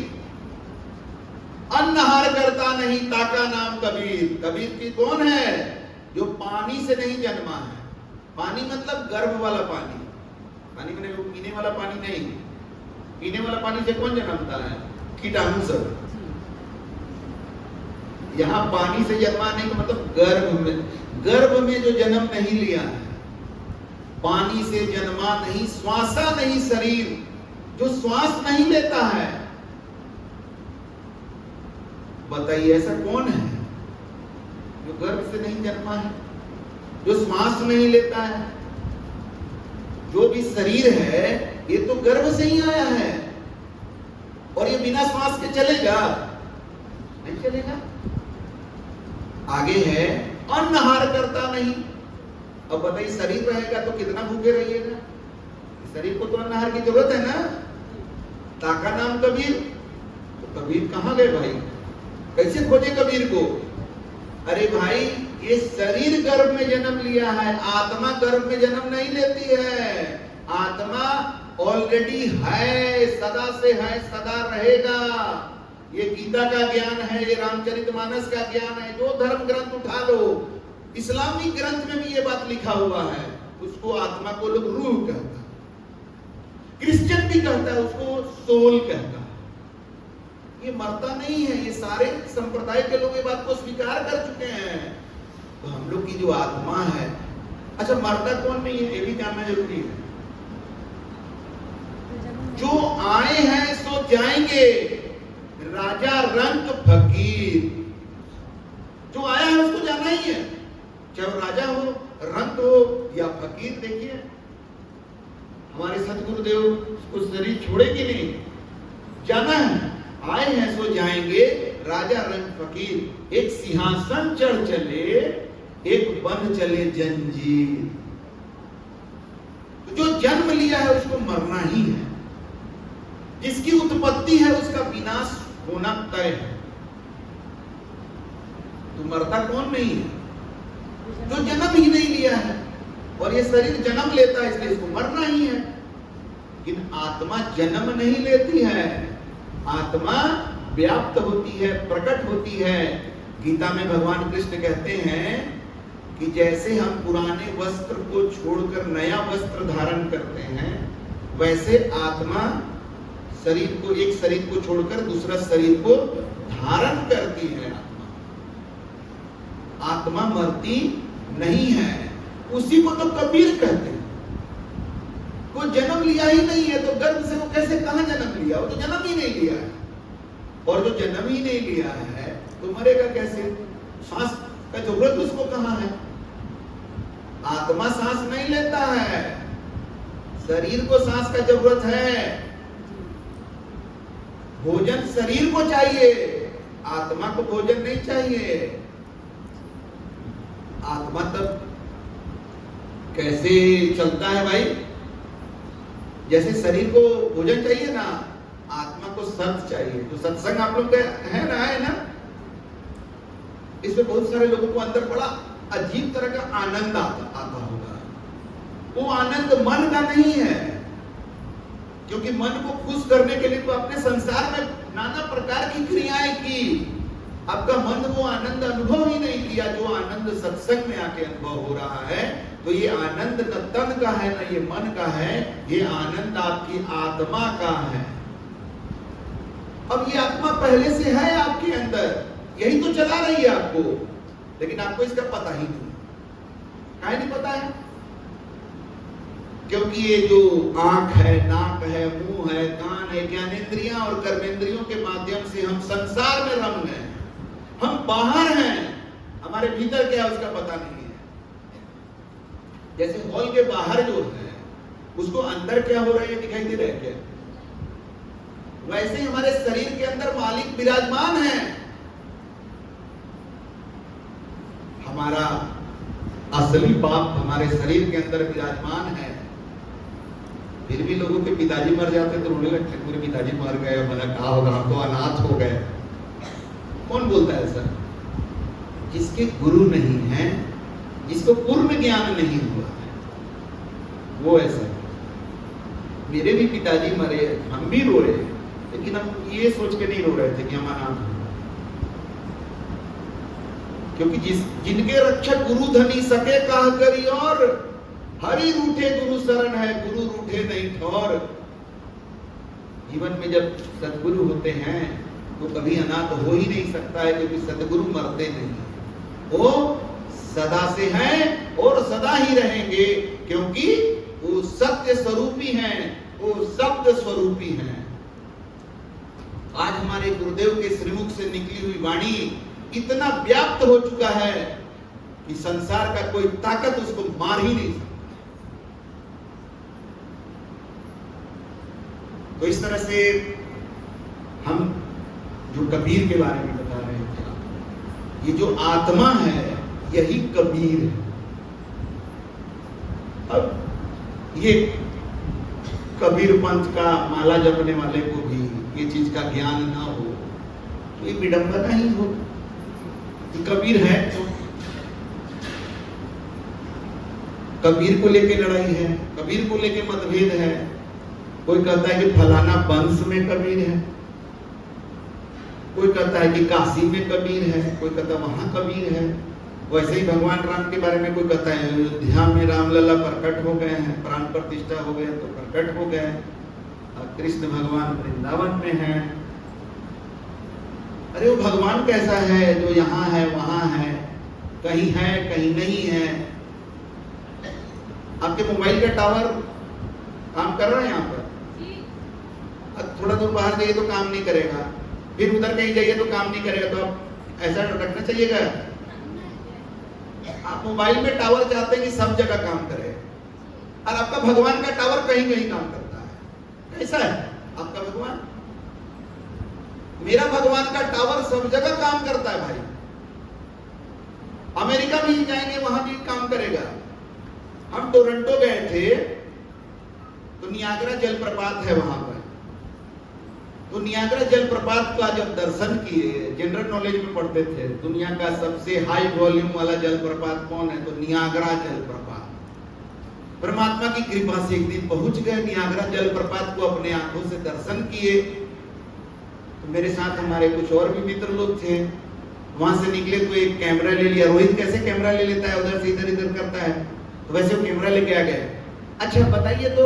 A: अन्नहार करता नहीं, ताका नाम कबीर। कबीर की कौन है? जो पानी से नहीं जन्मा है। पानी मतलब गर्भ वाला पानी, पानी मैंने वो पीने वाला पानी नहीं। पीने वाला पानी से कौन जन्मता है? कीटाणु सब। यहाँ पानी से जन्मा नहीं, तो मतलब गर्भ में जो जन्म नहीं लिया है, पानी से जन्मा नहीं, श्वासा नहीं शरीर, जो श्वास नहीं लेता है। बताइए ऐसा कौन है जो गर्भ से नहीं जन्मा है, जो श्वास नहीं लेता है? जो भी शरीर है ये तो गर्भ से ही आया है, और ये बिना श्वास के चलेगा? नहीं चलेगा। आगे है अन्नहार करता नहीं। अब बताइए, शरीर रहेगा तो कितना भूखे रहिएगा? शरीर को तो अन्नहार की जरूरत है ना। ताका नाम कबीर, तो कबीर कहाँ गए भाई? कैसे खोजे कबीर को? अरे भाई, ये शरीर गर्भ में जन्म लिया है, आत्मा गर्भ में जन्म नहीं लेती है। आत्मा ऑलरेडी है, सदा से है, सदा रहेगा। ये गीता का ज्ञान है, ये रामचरितमानस का ज्ञान है। जो धर्म ग्रंथ उठा लो, इस्लामिक ग्रंथ में भी ये बात लिखा हुआ है। उसको आत्मा को लोग रूह कहता है, क्रिश्चियन भी कहता है उसको सोल कहता है। ये मरता नहीं है। ये सारे संप्रदाय के लोग ये बात को स्वीकार कर चुके हैं। तो हम लोग की जो आत्मा है, अच्छा मरता कौन नहीं है ये भी जानना जरूरी है। जो आए हैं सो जाएंगे, राजा रंक फकीर। जो आया है उसको जाना ही है, चाहे वो राजा हो, रंक हो या फकीर। देखिए हमारे सतगुरुदेव उसको शरीर छोड़े कि नहीं, जाना है। आए हैं सो जाएंगे, राजा रंग फकीर। एक सिंहासन चढ़ चले, एक बन चले जंजीर। तो जो जन्म लिया है उसको मरना ही है। जिसकी उत्पत्ति है उसका विनाश होना तय है। तो मरता कौन नहीं है? जो जन्म ही नहीं लिया है। और ये शरीर जन्म लेता है इसलिए इसको मरना ही है। लेकिन आत्मा जन्म नहीं लेती है, आत्मा व्याप्त होती है, प्रकट होती है। गीता में भगवान कृष्ण कहते हैं कि जैसे हम पुराने वस्त्र को छोड़कर नया वस्त्र धारण करते हैं, वैसे आत्मा शरीर को, एक शरीर को छोड़कर दूसरा शरीर को धारण करती है। आत्मा मरती नहीं है। उसी को तो कबीर कहते हैं। कोई जन्म लिया ही नहीं है तो गर्भ से वो कैसे, कहां जन्म लिया? वो तो जन्म ही नहीं लिया है। और जो जन्म ही नहीं लिया है तो मरेगा कैसे? सांस का जरूरत उसको कहां है? आत्मा सांस नहीं लेता है, शरीर को सांस का जरूरत है। भोजन शरीर को चाहिए, आत्मा को भोजन नहीं चाहिए। आत्मा तब कैसे चलता है भाई? जैसे शरीर को भोजन चाहिए ना, आत्मा को सत चाहिए। तो सत्संग आप लोग है ना? इसमें बहुत सारे लोगों को अंदर बड़ा अजीब तरह का आनंद आता होगा। वो आनंद मन का नहीं है, क्योंकि मन को खुश करने के लिए तो अपने संसार में नाना प्रकार की क्रियाएं की। आपका मन वो आनंद अनुभव ही नहीं किया जो आनंद सत्संग में आके अनुभव हो रहा है। तो ये आनंद न तन का है न ये मन का है, ये आनंद आपकी आत्मा का है। अब ये आत्मा पहले से है आपके अंदर, यही तो चला रही है आपको, लेकिन आपको इसका पता ही नहीं। काहे नहीं पता है? क्योंकि ये जो आंख है, नाक है, मुंह है, कान है, ज्ञानेंद्रियां और कर्मेंद्रियों के माध्यम से हम संसार में रम गए। हम बाहर हैं, हमारे भीतर क्या है उसका पता नहीं है। जैसे हॉल के बाहर जो है उसको अंदर क्या हो रहा है दिखाई दे रहा है क्या? वैसे ही हमारे शरीर के अंदर मालिक विराजमान है। हमारा असली बाप हमारे शरीर के अंदर विराजमान है। फिर भी लोगों के पिताजी मर जाते तो रोने लगते, पूरे पिताजी मर गए, मतलब कहा होगा हम तो अनाथ हो गए। कौन बोलता है सर? जिसके गुरु नहीं है, जिसको पूर्ण ज्ञान नहीं हुआ है, वो ऐसा है। मेरे भी पिताजी मरे, हम भी रोए, लेकिन हम ये सोच के नहीं रो रहे थे कि हम अनाथ हैं। क्योंकि जिनके रक्षक गुरु धनी सके कहा करी, और हरि रूठे गुरु शरण है, गुरु रूठे नहीं ठौर। जीवन में जब सदगुरु होते हैं तो कभी अनाथ हो ही नहीं सकता है, क्योंकि सदगुरु मरते नहीं। वो सदा से हैं और सदा ही रहेंगे, क्योंकि वो सत्य स्वरूपी हैं, वो शब्द स्वरूपी हैं। आज हमारे गुरुदेव के श्रीमुख से निकली हुई वाणी इतना व्याप्त हो चुका है कि संसार का कोई ताकत उसको मार ही नहीं सकती। तो इस तरह से हम जो कबीर के बारे में बता रहे थे, ये जो आत्मा है यही कबीर है। अब ये कबीर पंथ का माला जपने वाले को भी ये चीज का ज्ञान ना हो तो ये विडंबना ही हो कि कबीर है तो कबीर को लेके लड़ाई है, कबीर को लेके मतभेद है। कोई कहता है कि फलाना वंश में कबीर है, कोई कहता है कि काशी में कबीर है, कोई कहता है वहां कबीर है। वैसे ही भगवान राम के बारे में कोई कहता है अयोध्या में रामलला प्रकट हो गए हैं, प्राण प्रतिष्ठा हो गए तो प्रकट हो गए, और कृष्ण भगवान वृंदावन में हैं। अरे वो भगवान कैसा है जो यहाँ है वहां है, कहीं है कहीं नहीं है। आपके मोबाइल का टावर काम कर रहा है यहाँ पर, अब थोड़ा दूर बाहर जाइए तो काम नहीं करेगा, फिर उधर कहीं जाइए तो काम नहीं करेगा, तो आप ऐसा रखना चाहिएगा। आप मोबाइल में टावर चाहते हैं कि सब जगह काम करे, और आपका भगवान का टावर कहीं कहीं काम करता है। कैसा है आपका भगवान? मेरा भगवान का टावर सब जगह काम करता है भाई। अमेरिका भी जाएंगे वहां भी काम करेगा। हम टोरंटो गए थे तो नियाग्रा जलप्रपात है वहां पर, तो नियाग्रा जलप्रपात का जब दर्शन किए, जनरल नॉलेज में पढ़ते थे दुनिया का सबसे हाई वॉल्यूम वाला जलप्रपात कौन है, तो नियाग्रा जलप्रपात। परमात्मा की कृपा से एक दिन पहुंच गए नियाग्रा जलप्रपात को, अपने आंखों से दर्शन किए। तो मेरे साथ हमारे कुछ और भी मित्र लोग थे, वहां से निकले तो एक कैमरा ले लिया। रोहित कैसे कैमरा ले लेता है, उधर से इधर इधर करता है, तो वैसे वो कैमरा लेके आ गए। अच्छा बताइए तो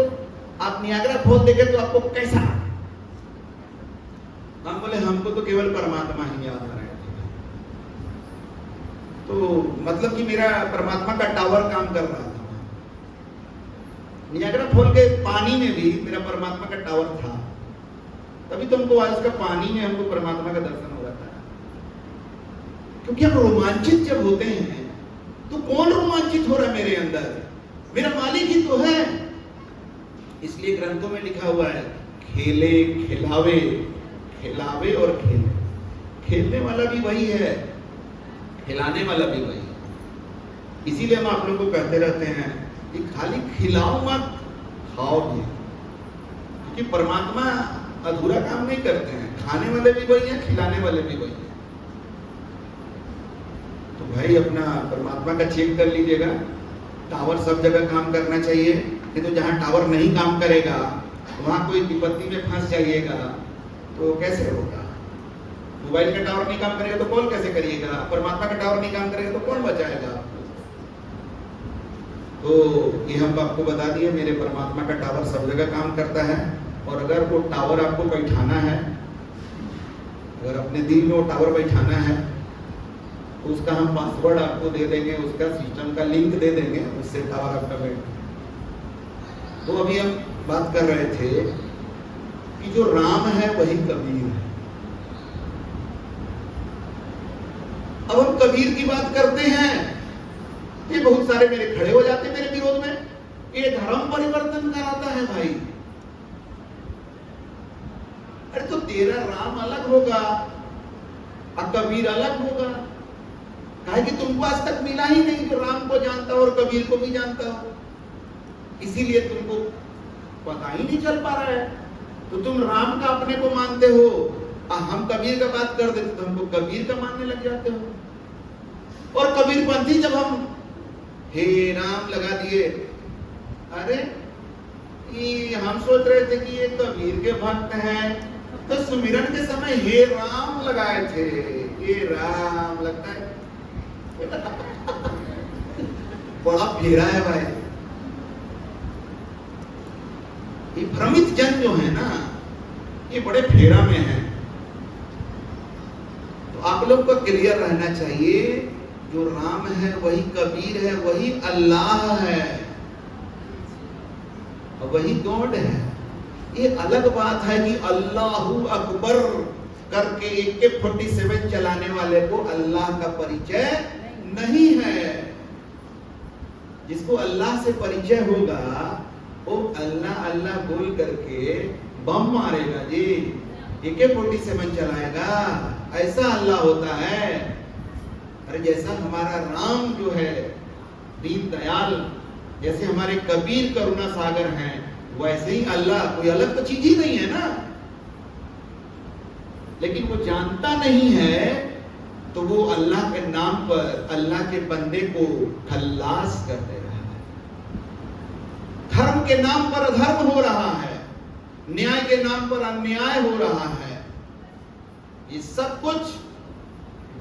A: आप नियाग्रा फॉल देखे तो आपको कैसा? हम बोले हमको तो केवल परमात्मा ही याद आ रहे थे। तो मतलब कि मेरा परमात्मा का टावर काम कर रहा था। नियाग्रा फॉल के पानी में भी मेरा परमात्मा का टावर था, तभी तो हमको आज का पानी में हमको परमात्मा का दर्शन हो रहा था। क्योंकि हम रोमांचित जब होते हैं तो कौन रोमांचित हो रहा है मेरे अंदर? मेरा मालिक ही तो है। इसलिए ग्रंथों में लिखा हुआ है खेले खिलावे, खिलावे और खेले। खेलने वाला भी वही है, खिलाने वाला भी वही है। इसीलिए हम आप लोगों को कहते रहते हैं कि खाली खिलाओ मत, खाओ भी, क्योंकि परमात्मा अधूरा काम नहीं करते हैं। खाने वाले भी वही हैं, खिलाने वाले भी वही हैं। तो भाई अपना परमात्मा का चेक कर लीजिएगा। टावर सब जगह काम करना चाहिए, नहीं तो जहां टावर नहीं काम करेगा वहां कोई विपत्ति में फंस जाइएगा तो कैसे होगा? मोबाइल का टावर नहीं काम करेगा तो कॉल कैसे करिएगा? परमात्मा का टावर नहीं काम करेगा तो कौन बचाएगा आपको? तो ये हम आपको बता दिए, मेरे परमात्मा का टावर सब जगह काम करता है। और अगर वो टावर आपको बैठाना है, अगर अपने दिल में वो टावर बैठाना है, तो उसका हम पासवर्ड आपको दे देंगे, उसका सिस्टम का लिंक दे देंगे, उससे टावर आपका बैठ। तो अभी हम बात कर रहे थे कि जो राम है वही कबीर है। अब हम कबीर की बात करते हैं, ये बहुत सारे मेरे खड़े हो जाते हैं मेरे विरोध में, ये धर्म परिवर्तन कराता है भाई। अरे तो तेरा राम अलग होगा और कबीर अलग होगा, काहे कि तुमको आज तक मिला ही नहीं जो राम को जानता हो और कबीर को भी जानता हो, इसीलिए तुमको पता ही नहीं चल पा रहा है। तो तुम राम का अपने को मानते हो और हम कबीर का बात कर देते तो हमको कबीर का मानने लग जाते हो। और कबीरपंथी जब हम हे राम लगा दिए, अरे ये हम सोच रहे थे कि ये कबीर के भक्त हैं, तो सुमिरन के समय हे राम लगाए थे, ये राम लगता है बड़ा फेरा है भाई। ये भ्रमित जन जो है ना, ये बड़े फेरा में है। तो आप लोग को क्लियर रहना चाहिए, जो राम है वही कबीर है, वही अल्लाह है, वही गॉड है। ये अलग बात है कि अल्लाहू अकबर करके AK-47 चलाने वाले को अल्लाह का परिचय नहीं है। जिसको अल्लाह से परिचय होगा वो अल्लाह अल्लाह बोल करके बम मारेगा जी, AK-47 चलाएगा, ऐसा अल्लाह होता है। अरे जैसा हमारा राम जो है दीन दयाल, जैसे हमारे कबीर करुणा सागर हैं, वैसे ही अल्लाह, कोई अलग तो चीज ही नहीं है ना। लेकिन वो जानता नहीं है तो वो अल्लाह के नाम पर अल्लाह के बंदे को खल्लास कर दे रहा है। धर्म के नाम पर अधर्म हो रहा है, न्याय के नाम पर अन्याय हो रहा है, ये सब कुछ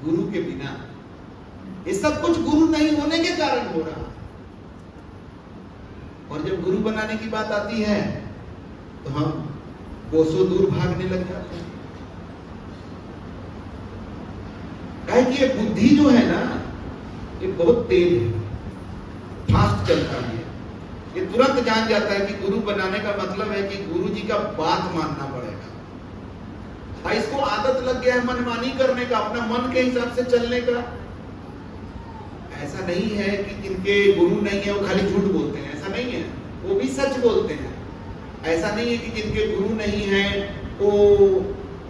A: गुरु के बिना, ये सब कुछ गुरु नहीं होने के कारण हो रहा है। और जब गुरु बनाने की बात आती है तो हम कोसों दूर भागने लग जाते हैं। काहे कि ये बुद्धि जो है ना, ये बहुत तेज है, फास्ट चलता है। ये तुरंत जान जाता है कि गुरु बनाने का मतलब है कि गुरु जी का बात मानना पड़ेगा। इसको आदत लग गया है मनमानी करने का, अपना मन के हिसाब से चलने का। ऐसा नहीं है कि जिनके गुरु नहीं है वो खाली झूठ बोलते हैं, ऐसा नहीं है, वो भी सच बोलते हैं। ऐसा नहीं है कि जिनके गुरु नहीं है वो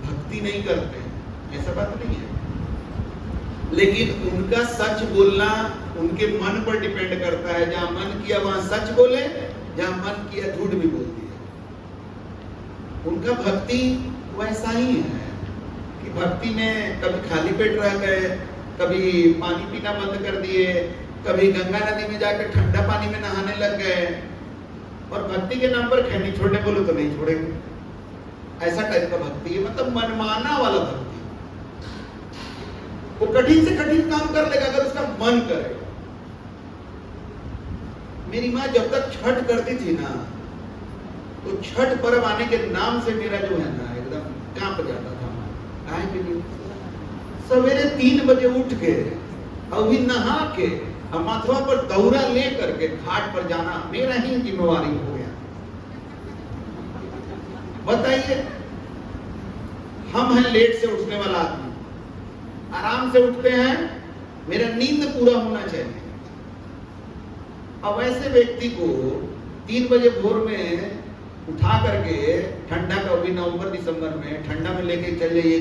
A: भक्ति नहीं करते हैं, ऐसा बात नहीं है। लेकिन उनका सच बोलना उनके मन पर डिपेंड करता है। जहां मन किया वहां सच बोले, जहां मन किया झूठ भी बोल दिया। उनका भक्ति वैसा ही है कि भक्ति में कभी खाली पेट रह गए, कभी पानी पीना बंद कर दिए, कभी गंगा नदी में जाकर ठंडा पानी में नहाने लग गए, और भक्ति के नाम पर खैनी छोड़ने बोलो तो नहीं छोड़ेंगे। ऐसा टाइप का भक्ति है, मतलब मनमाना वाला भक्ति। वो कठिन से कठिन काम कर लेगा अगर उसका मन करे। मेरी माँ जब तक छठ करती थी ना, तो छठ पर्व आने के नाम से मेरा जो है ना एकदम कांप जाता था। काहे के लिए? सवेरे 3 बजे उठ के और भी नहा के और माथवा पर दौरा ले करके घाट पर जाना मेरा ही जिम्मेवारी हो गया। बताइए, हम हैं लेट से उठने वाला आदमी, आराम से उठते हैं, मेरा नींद पूरा होना चाहिए। अब ऐसे व्यक्ति को 3 बजे भोर में उठा करके ठंडा का भी नवंबर दिसंबर में ठंडा में लेके चल जाइए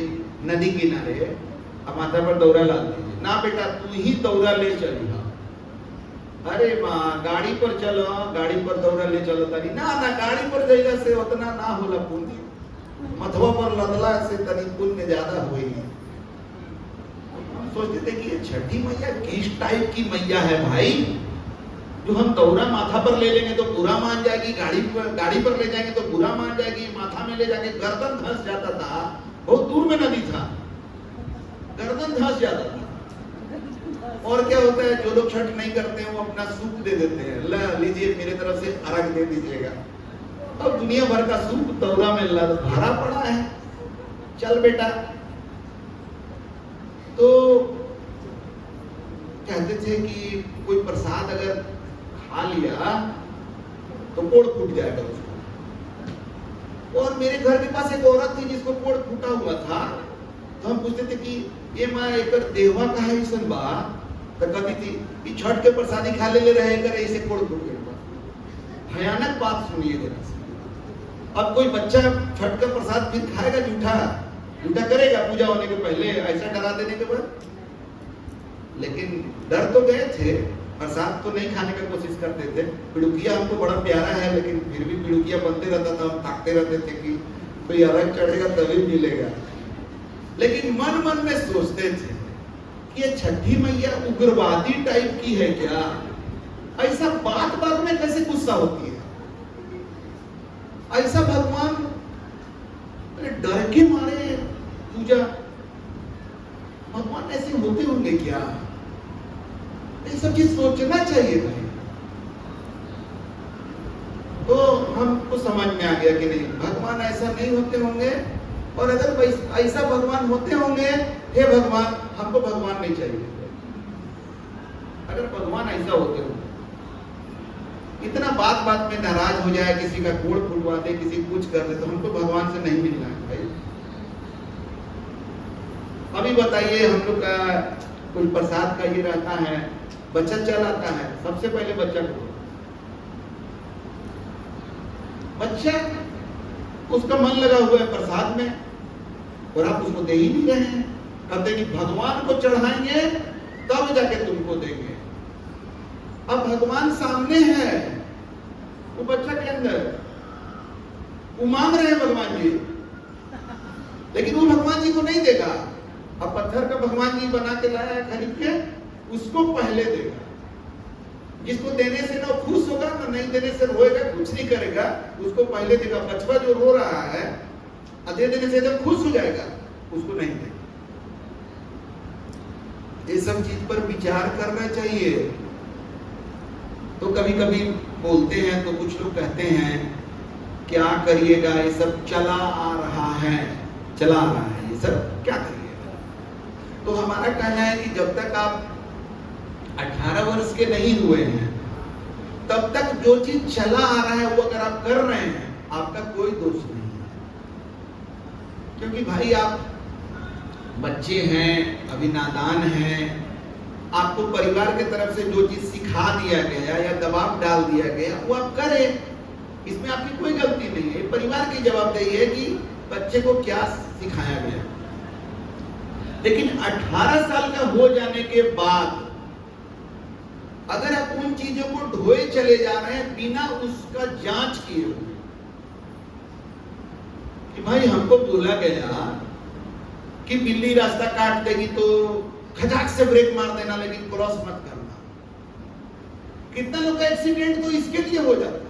A: नदी किनारे, अब माथा पर दौरा ला दीजिए। ना बेटा, तू ही दौरा ले चलिए। अरे माँ, गाड़ी पर चलो, गाड़ी पर दौरा ले चलो तनी ना ना, गाड़ी पर जाइला से उतना ना होला पुण्य, मथवा पर लदला से तनी पुण्य ज्यादा होई। सोचते थे कि ये छठी मैया किस टाइप की मैया है भाई, जो हम दौरा माथा पर ले लेंगे तो बुरा मान जाएगी, गाड़ी पर ले जाएंगे तो बुरा मान जाएगी, माथा में ले जाके गर्दन धंस जाता था। बहुत दूर में नदी था, गर्दन धंस जाता था। और क्या होता है, जो लोग छठ नहीं करते हैं वो अपना सूप दे देते हैं, ला लीजिए मेरे तरफ से अर्घ दे दीजिएगा। अब दुनिया भर का सूप दौरा में भरा पड़ा है, चल बेटा। तो कहते थे कि कोई प्रसाद अगर खा लिया तो पोड़ फूट जाएगा उसको। और मेरे घर के पास एक औरत थी जिसको पोड़ फूटा हुआ था, तो हम पूछते थे कि ये माँ एक देवा का है इसन बा, तो कहती थी कि छठ के प्रसादी खा ले रहे कर ऐसे पोड़ फूट गया। भयानक बात सुनिए जरा से। अब कोई बच्चा छठ का प्रसाद फिर खाएगा झूठा करेगा पूजा होने के पहले, ऐसा डरा देने के बाद। लेकिन डर तो गए थे, प्रसाद तो नहीं खाने का कोशिश करते थे। पिड़ुकिया हमको बड़ा प्यारा है, लेकिन फिर भी पिड़ुकिया बनते रहता था, हम ताकते रहते थे कि कोई अर्घ चढ़ेगा तभी मिलेगा। लेकिन मन मन में सोचते थे कि ये छठी मैया उग्रवादी टाइप की है क्या? ऐसा बात बात में कैसे गुस्सा होती है? ऐसा भगवान डर के मारे पूजा, भगवान ऐसे होते होंगे क्या? ये सब चीज सोचना चाहिए भाई। तो हमको समझ में आ गया कि नहीं, भगवान ऐसा नहीं होते होंगे। और अगर ऐसा भगवान होते होंगे, हे भगवान हमको भगवान नहीं चाहिए। अगर भगवान ऐसा होते होंगे, इतना बात बात में नाराज हो जाए, किसी का कोड़ फुलवा दे, किसी कुछ कर दे, तो हमको भगवान से नहीं मिलना है भाई। अभी बताइए, हम लोग का कोई प्रसाद का ये रहता है, बच्चा चल आता है, सबसे पहले बच्चा को, बच्चा उसका मन लगा हुआ है प्रसाद में, और आप उसको दे ही नहीं रहे हैं। कहते कि भगवान को चढ़ाएंगे तब जाके तुमको देंगे। अब भगवान सामने है, वो बच्चा के अंदर, वो मांग रहे हैं भगवान जी, लेकिन वो भगवान जी को नहीं देगा। अब पत्थर का भगवान जी बना के लाया है खरीद के, उसको पहले देगा। जिसको देने से ना खुश होगा ना नहीं देने से रोएगा, कुछ नहीं करेगा, उसको पहले देगा। बचवा जो रो रहा है दे देने से एकदम खुश हो जाएगा, उसको नहीं देगा। ये सब चीज पर विचार करना चाहिए। तो कभी कभी बोलते हैं तो कुछ लोग कहते हैं क्या करिएगा, ये सब चला आ रहा है, चला आ रहा है, ये सब क्या करिएगा। तो हमारा कहना है कि जब तक आप 18 वर्ष के नहीं हुए हैं तब तक जो चीज चला आ रहा है वो अगर आप कर रहे हैं आपका कोई दोष नहीं है। क्योंकि भाई आप बच्चे हैं, अभी नादान हैं, आपको परिवार की तरफ से जो चीज सिखा दिया गया या दबाव डाल दिया गया वो आप करें, इसमें आपकी कोई गलती नहीं है। परिवार की जवाबदेही है कि बच्चे को क्या सिखाया गया। लेकिन 18 साल का हो जाने के बाद अगर आप उन चीजों को ढोए चले जा रहे हैं बिना उसका जांच किए हुए कि भाई हमको बोला गया कि बिल्ली रास्ता काट देगी तो खटाक से ब्रेक मार देना, लेकिन क्रॉस मत करना। कितना लोग का एक्सीडेंट तो इसके लिए हो जाता है।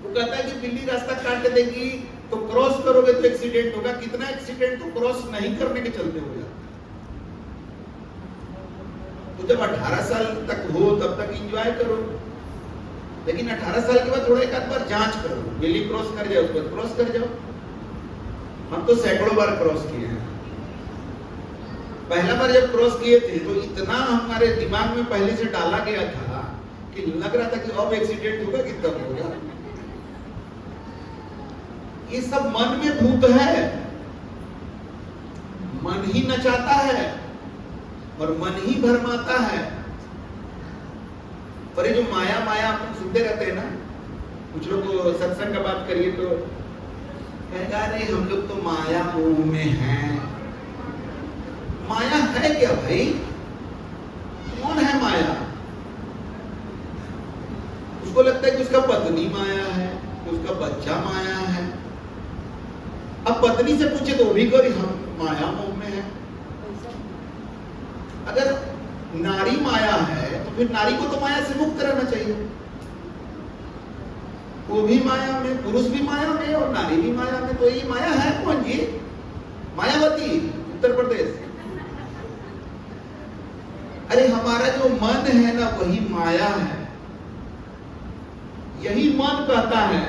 A: वो कहता है कि बिल्ली रास्ता काट देगी तो क्रॉस करोगे तो एक्सीडेंट होगा। कितना एक्सीडेंट तो क्रॉस नहीं करने के चलते हो जाता है। तो जब 18 साल तक हो तब तक एंजॉय करो, लेकिन 18 साल के बाद थोड़ा एक आध बार जांच करो। बिल्ली क्रॉस कर जाए उसके बाद क्रॉस कर जाओ। हम तो सैकड़ों बार क्रॉस किए हैं। पहला बार जब क्रॉस किए थे तो इतना हमारे दिमाग में पहले से डाला गया था कि लग रहा था कि अब एक्सीडेंट होगा कि तब होगा। ये सब मन में भूत है, मन ही नचाता है और मन ही भरमाता है। पर ये जो माया माया आप सुनते रहते हैं ना, कुछ लोग सत्संग का बात करिए तो कहेगा नहीं हम लोग तो माया मोह में हैं। माया है क्या भाई? कौन है माया? उसको लगता है कि उसका पत्नी माया है, कि उसका बच्चा माया है। अब पत्नी से पूछे तो वो भी करी हम माया मोह में है। अगर नारी माया है तो फिर नारी को तो माया से मुक्त रहना चाहिए। वो भी माया में, पुरुष भी माया में और नारी भी माया में। तो ये माया है कौन जी? मायावती, उत्तर प्रदेश। अरे हमारा जो मन है ना वही माया है। यही मन कहता है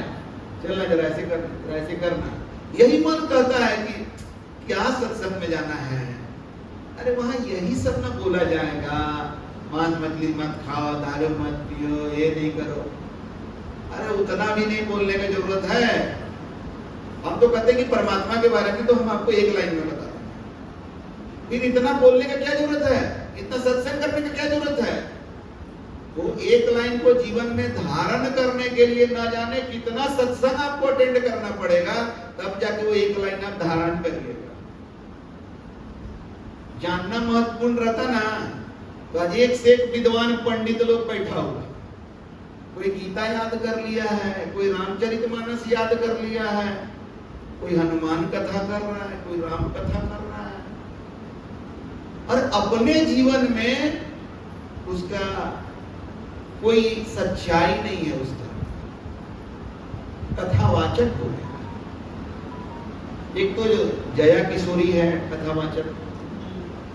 A: चलना जरा ऐसे करना, ऐसे करना। यही मन कहता है कि क्या सत्संग में जाना है। अरे वहां यही सब ना बोला जाएगा, मांस मछली मत खाओ, दारू मत पियो, ये नहीं करो। अरे उतना भी नहीं बोलने की जरूरत है। हम तो कहते हैं कि परमात्मा के बारे में तो हम आपको एक लाइन में बता दें, फिर इतना बोलने का क्या जरूरत है, इतना सत्संग करने का क्या जरूरत है। वो एक लाइन को जीवन में धारण करने के लिए ना जाने कितना सत्संग आपको अटेंड करना पड़ेगा, तब जाके वो एक लाइन आप धारण करिएगा। जानना महत्वपूर्ण रहता ना, तो आज एक से एक विद्वान पंडित लोग बैठा हुआ। कोई गीता याद कर लिया है, कोई रामचरितमानस याद कर लिया है, कोई हनुमान कथा कर रहा है, कोई राम कथा कर रहा है, और अपने जीवन में उसका कोई सच्चाई नहीं है। उसका कथावाचक हो गया। एक तो जो जया किशोरी है कथावाचक,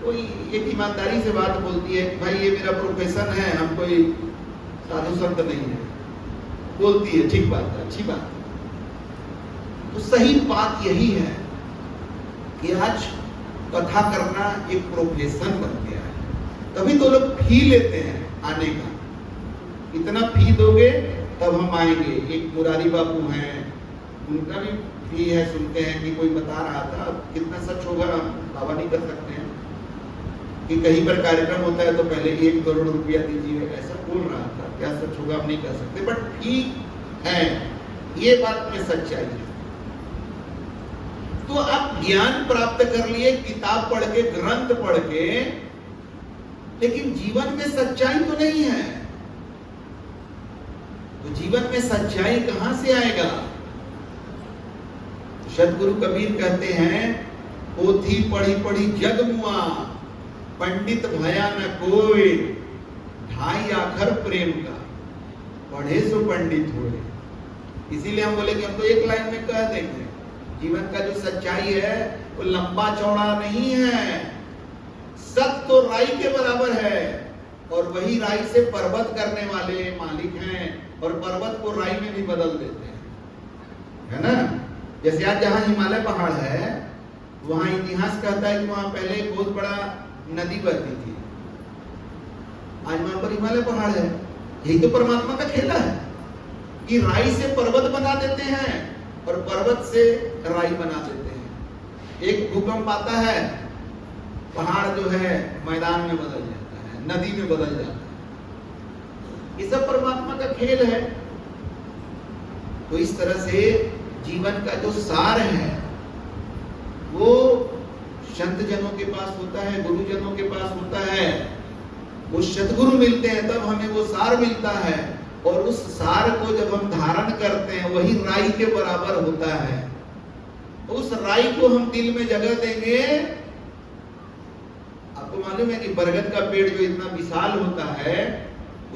A: कोई एक ईमानदारी से बात बोलती है कि भाई ये मेरा प्रोफेशन है, हम कोई साधु संत नहीं है, बोलती है, ठीक बात है, अच्छी बात है। तो सही बात यही है कि आज कथा करना एक प्रोफेशन बन गया है। तभी तो लोग फी लेते हैं आने का, इतना फी दोगे तब हम आएंगे। एक मुरारी बाबू हैं, उनका भी फी है, सुनते हैं कि कोई बता रहा था, कितना सच होगा हम दावा नहीं कर सकते हैं कि कहीं पर कार्यक्रम होता है तो पहले 1 करोड़ रुपया दीजिए, ऐसा बोल रहा था। क्या सच होगा हम नहीं कह सकते, बट ठीक है, ये बात में सच्चाई है। तो आप ज्ञान प्राप्त कर लिए किताब पढ़ के, ग्रंथ पढ़ के, लेकिन जीवन में सच्चाई तो नहीं है। तो जीवन में सच्चाई कहां से आएगा? सदगुरु कबीर कहते हैं, पोथी पढ़ी पढ़ी जग मुआ, पंडित भया न कोई, ढाई आखर प्रेम का, पढ़े सो पंडित होए। इसीलिए हम बोले कि हम तो एक लाइन में कह देंगे, जीवन का जो सच्चाई है वो लंबा चौड़ा नहीं है। सत्य तो राई के बराबर है, और वही राई से पर्वत करने वाले मालिक हैं, और पर्वत को राई में भी बदल देते हैं, है ना। जैसे आज जहां हिमालय पहाड़ है, वहां इतिहास कहता है कि वहां पहले एक बहुत बड़ा नदी बहती थी, आज वहां पर हिमालय पहाड़ है। यही तो परमात्मा का खेला है कि राई से पर्वत बना देते हैं और पर्वत से राई बना देते हैं। एक भूकंप आता है, पहाड़ जो है मैदान में बदल जाता है, नदी में बदल जाता है। ये सब परमात्मा का खेल है। तो इस तरह से जीवन का जो सार है वो संत जनों के पास होता है, गुरुजनों के पास होता है। वो सद्गुरु मिलते हैं तब हमें वो सार मिलता है, और उस सार को जब हम धारण करते हैं वही राई के बराबर होता है। तो उस राई को हम दिल में जगह देंगे। आपको मालूम है कि बरगद का पेड़ जो इतना विशाल होता है,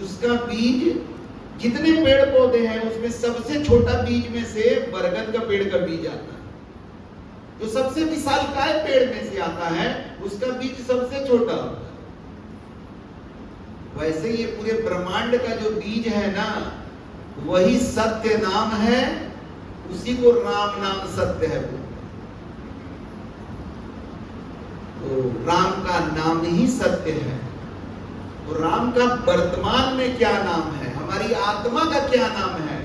A: उसका बीज, जितने पेड़ पौधे हैं उसमें सबसे छोटा बीज में से बरगद का पेड़ का बीज आता है। जो सबसे विशालकाय पेड़ में से आता है उसका बीज सबसे छोटा होता है। वैसे ये पूरे ब्रह्मांड का जो बीज है ना, वही सत्य नाम है, उसी को राम नाम सत्य है। तो राम का नाम ही सत्य है। तो राम का वर्तमान में क्या नाम है, हमारी आत्मा का क्या नाम है।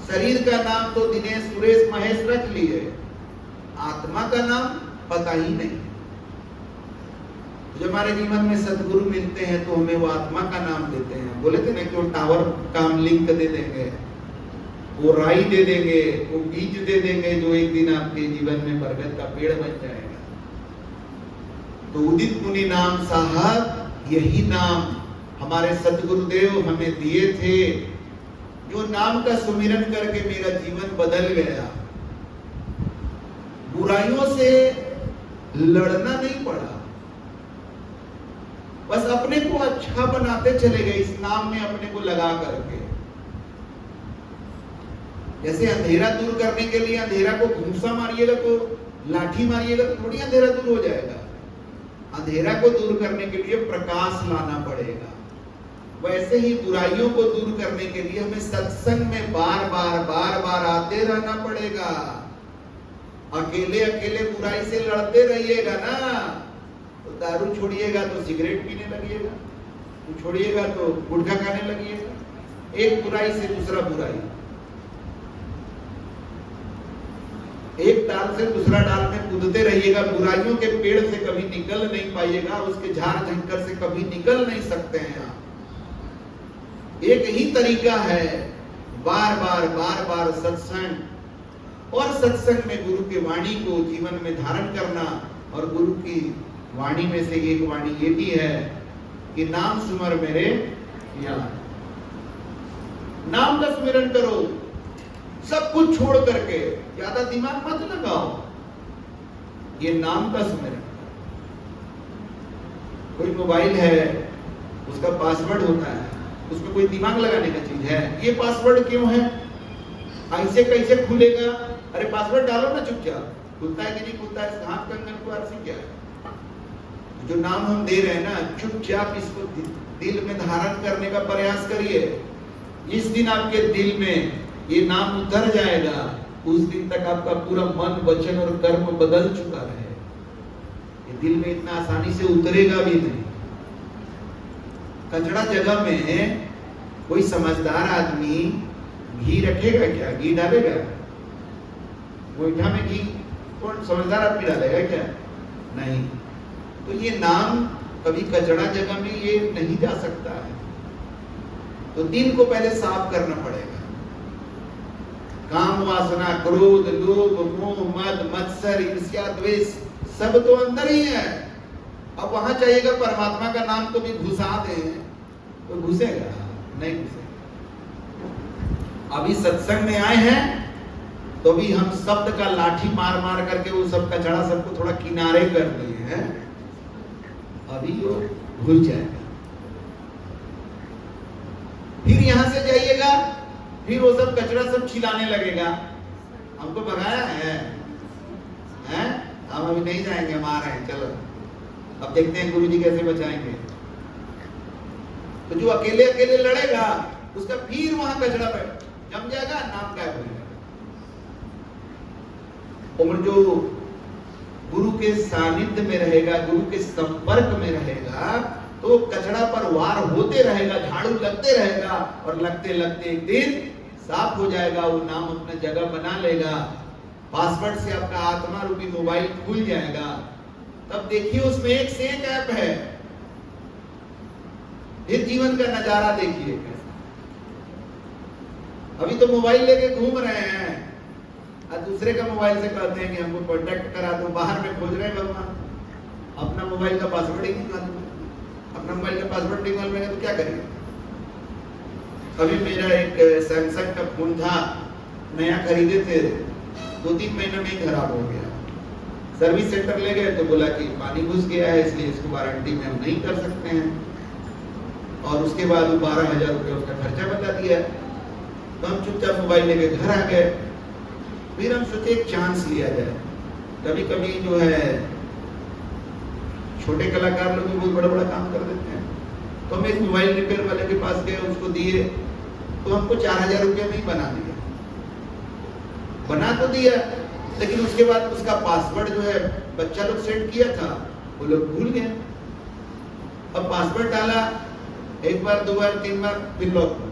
A: शरीर का नाम तो दिनेश सुरेश महेश रख लिए, आत्मा का नाम पता ही नहीं। जब हमारे जीवन में सद्गुरु मिलते हैं तो हमें वो आत्मा का नाम देते हैं। बोले थे ना कि वो टावर का हम लिंक दे देंगे, वो राई दे देंगे, वो बीज दे देंगे, जो एक दिन आपके जीवन में बरगद का पेड़ बन जाएगा। तो उदित मुनि नाम साहब, यही नाम हमारे सतगुरुदेव हमें दिए थे, जो नाम का सुमिरन करके मेरा जीवन बदल गया। बुराइयों से लड़ना नहीं पड़ा, बस अपने को अच्छा बनाते चले गए इस नाम में अपने को लगा करके। जैसे अंधेरा दूर करने के लिए अंधेरा को घूंसा मारिएगा तो, लाठी मारिएगा तो थोड़ी अंधेरा दूर हो जाएगा। अंधेरा को दूर करने के लिए प्रकाश लाना पड़ेगा। वैसे ही बुराइयों को दूर करने के लिए हमें सत्संग में बार बार आते रहना पड़ेगा। अकेले अकेले बुराई से लड़ते रहिएगा ना, तो दारू छोड़िएगा तो सिगरेट पीने लगिएगा, तो छोड़िएगा तो गुटखा खाने लगिएगा। एक बुराई से दूसरा बुराई, एक डाल से दूसरा डाल में कूदते रहिएगा। बुराइयों के पेड़ से कभी निकल नहीं पाइएगा, उसके झाड़ झंकर से कभी निकल नहीं सकते हैं आप। एक ही तरीका है, बार बार सत्संग, और सत्संग में गुरु की वाणी को जीवन में धारण करना। और गुरु की वाणी में से एक वाणी ये भी है कि नाम सुमर मेरे यार। नाम का स्मरण करो, सब कुछ छोड़ करके, ज्यादा दिमाग मत लगाओ, ये नाम का स्मरण। कोई मोबाइल है, उसका पासवर्ड होता है, उसमें कोई दिमाग लगाने का चीज है। ये पासवर्ड क्यों है, ऐसे कैसे खुलेगा? अरे पासवर्ड डालो ना चुपचाप, खुलता है कि नहीं खुलता है, हाथ कंगन को अर्सी क्या है। जो नाम हम दे रहे हैं ना, चुपचाप इसको दिल में धारण करने का प्रयास करिए। इस दिन आपके दिल में ये नाम उतर जाएगा, उस दिन तक आपका पूरा मन, वचन और कर्म बदल चुका है। ये दिल में इतना आसानी से उतरेगा भी नहीं। कचड़ा जगह में कोई समझदार आदमी घी रखेगा क्या? घी डालेगा? गोईठा में घी कौन समझदार आदमी डालेगा क्या? नहीं। तो ये नाम कभी कचड़ा जगह में ये नहीं जा सकता है। तो दिल को पहले साफ करना पड़ेगा। काम वासना, क्रोध, लोभ, मोह, मद, मत्सर, ईर्ष्या, द्वेष सब तो अंदर ही है। अब वहां चाहिएगा परमात्मा का नाम तो भी घुसा दे, तो घुसेगा नहीं? घुसेगा। अभी सत्संग में आए हैं तो भी हम शब्द का लाठी मार मार करके वो सब कचड़ा सबको थोड़ा किनारे कर दिए हैं, अभी वो भूल जाएगा। फिर यहाँ से जाइएगा, फिर वो सब कचरा सब छिलाने लगेगा। हमको भगाया है, हैं? हम अभी नहीं जाएंगे, हम आ रहे हैं, चलो अब देखते हैं गुरुजी कैसे बचाएंगे। तो जो अकेले अकेले लड़ेगा उसका फिर वहां कचरा जम जाएगा, नाम गायब हो जाएगा। और जो गुरु के सानिध्य में रहेगा, गुरु के संपर्क में रहेगा, तो कचरा पर वार होते रहेगा, झाड़ू लगते रहेगा, और लगते लगते एक दिन साफ हो जाएगा, वो नाम अपना जगह बना लेगा, पासवर्ड से आपका आत्मा रूपी मोबाइल खुल जाएगा। तब देखिए उसमें एक से एक ऐप है, फिर जीवन का नजारा देखिए कैसा। अभी तो मोबाइल लेके घूम रहे हैं और दूसरे का मोबाइल से कहते हैं कि हमको कांटेक्ट करा दो, बाहर में खोज रहे हैं भगवान, अपना मोबाइल का पासवर्ड ही नहीं मालूम, अपना मोबाइल का पासवर्ड नहीं मालूम है तो क्या करेंगे। अभी मेरा एक सैमसंग का फोन था, नया खरीदे थे, 2-3 महीने में ही खराब हो गया। सर्विस सेंटर ले गए तो बोला कि पानी घुस गया है, इसलिए इसको वारंटी में हम नहीं कर सकते हैं, और उसके बाद 12,000 रुपये उसका खर्चा बता दिया। तो हम चुपचाप मोबाइल लेके घर आ गए। फिर हम सोचे एक चांस लिया जाए, कभी कभी जो है छोटे कलाकार लोग भी बहुत बड़ा बड़ा काम कर देते हैं। तो हम एक मोबाइल रिपेयर वाले के पास गए, उसको दिए, तो हमको 4,000 रुपये में ही बना दिया। बना तो दिया, लेकिन उसके बाद उसका पासवर्ड जो है बच्चा लोग सेट किया था, वो लोग भूल गए। अब पासवर्ड डाला, एक बार, 2 बार, 3 बार, फिर लॉक हो गया।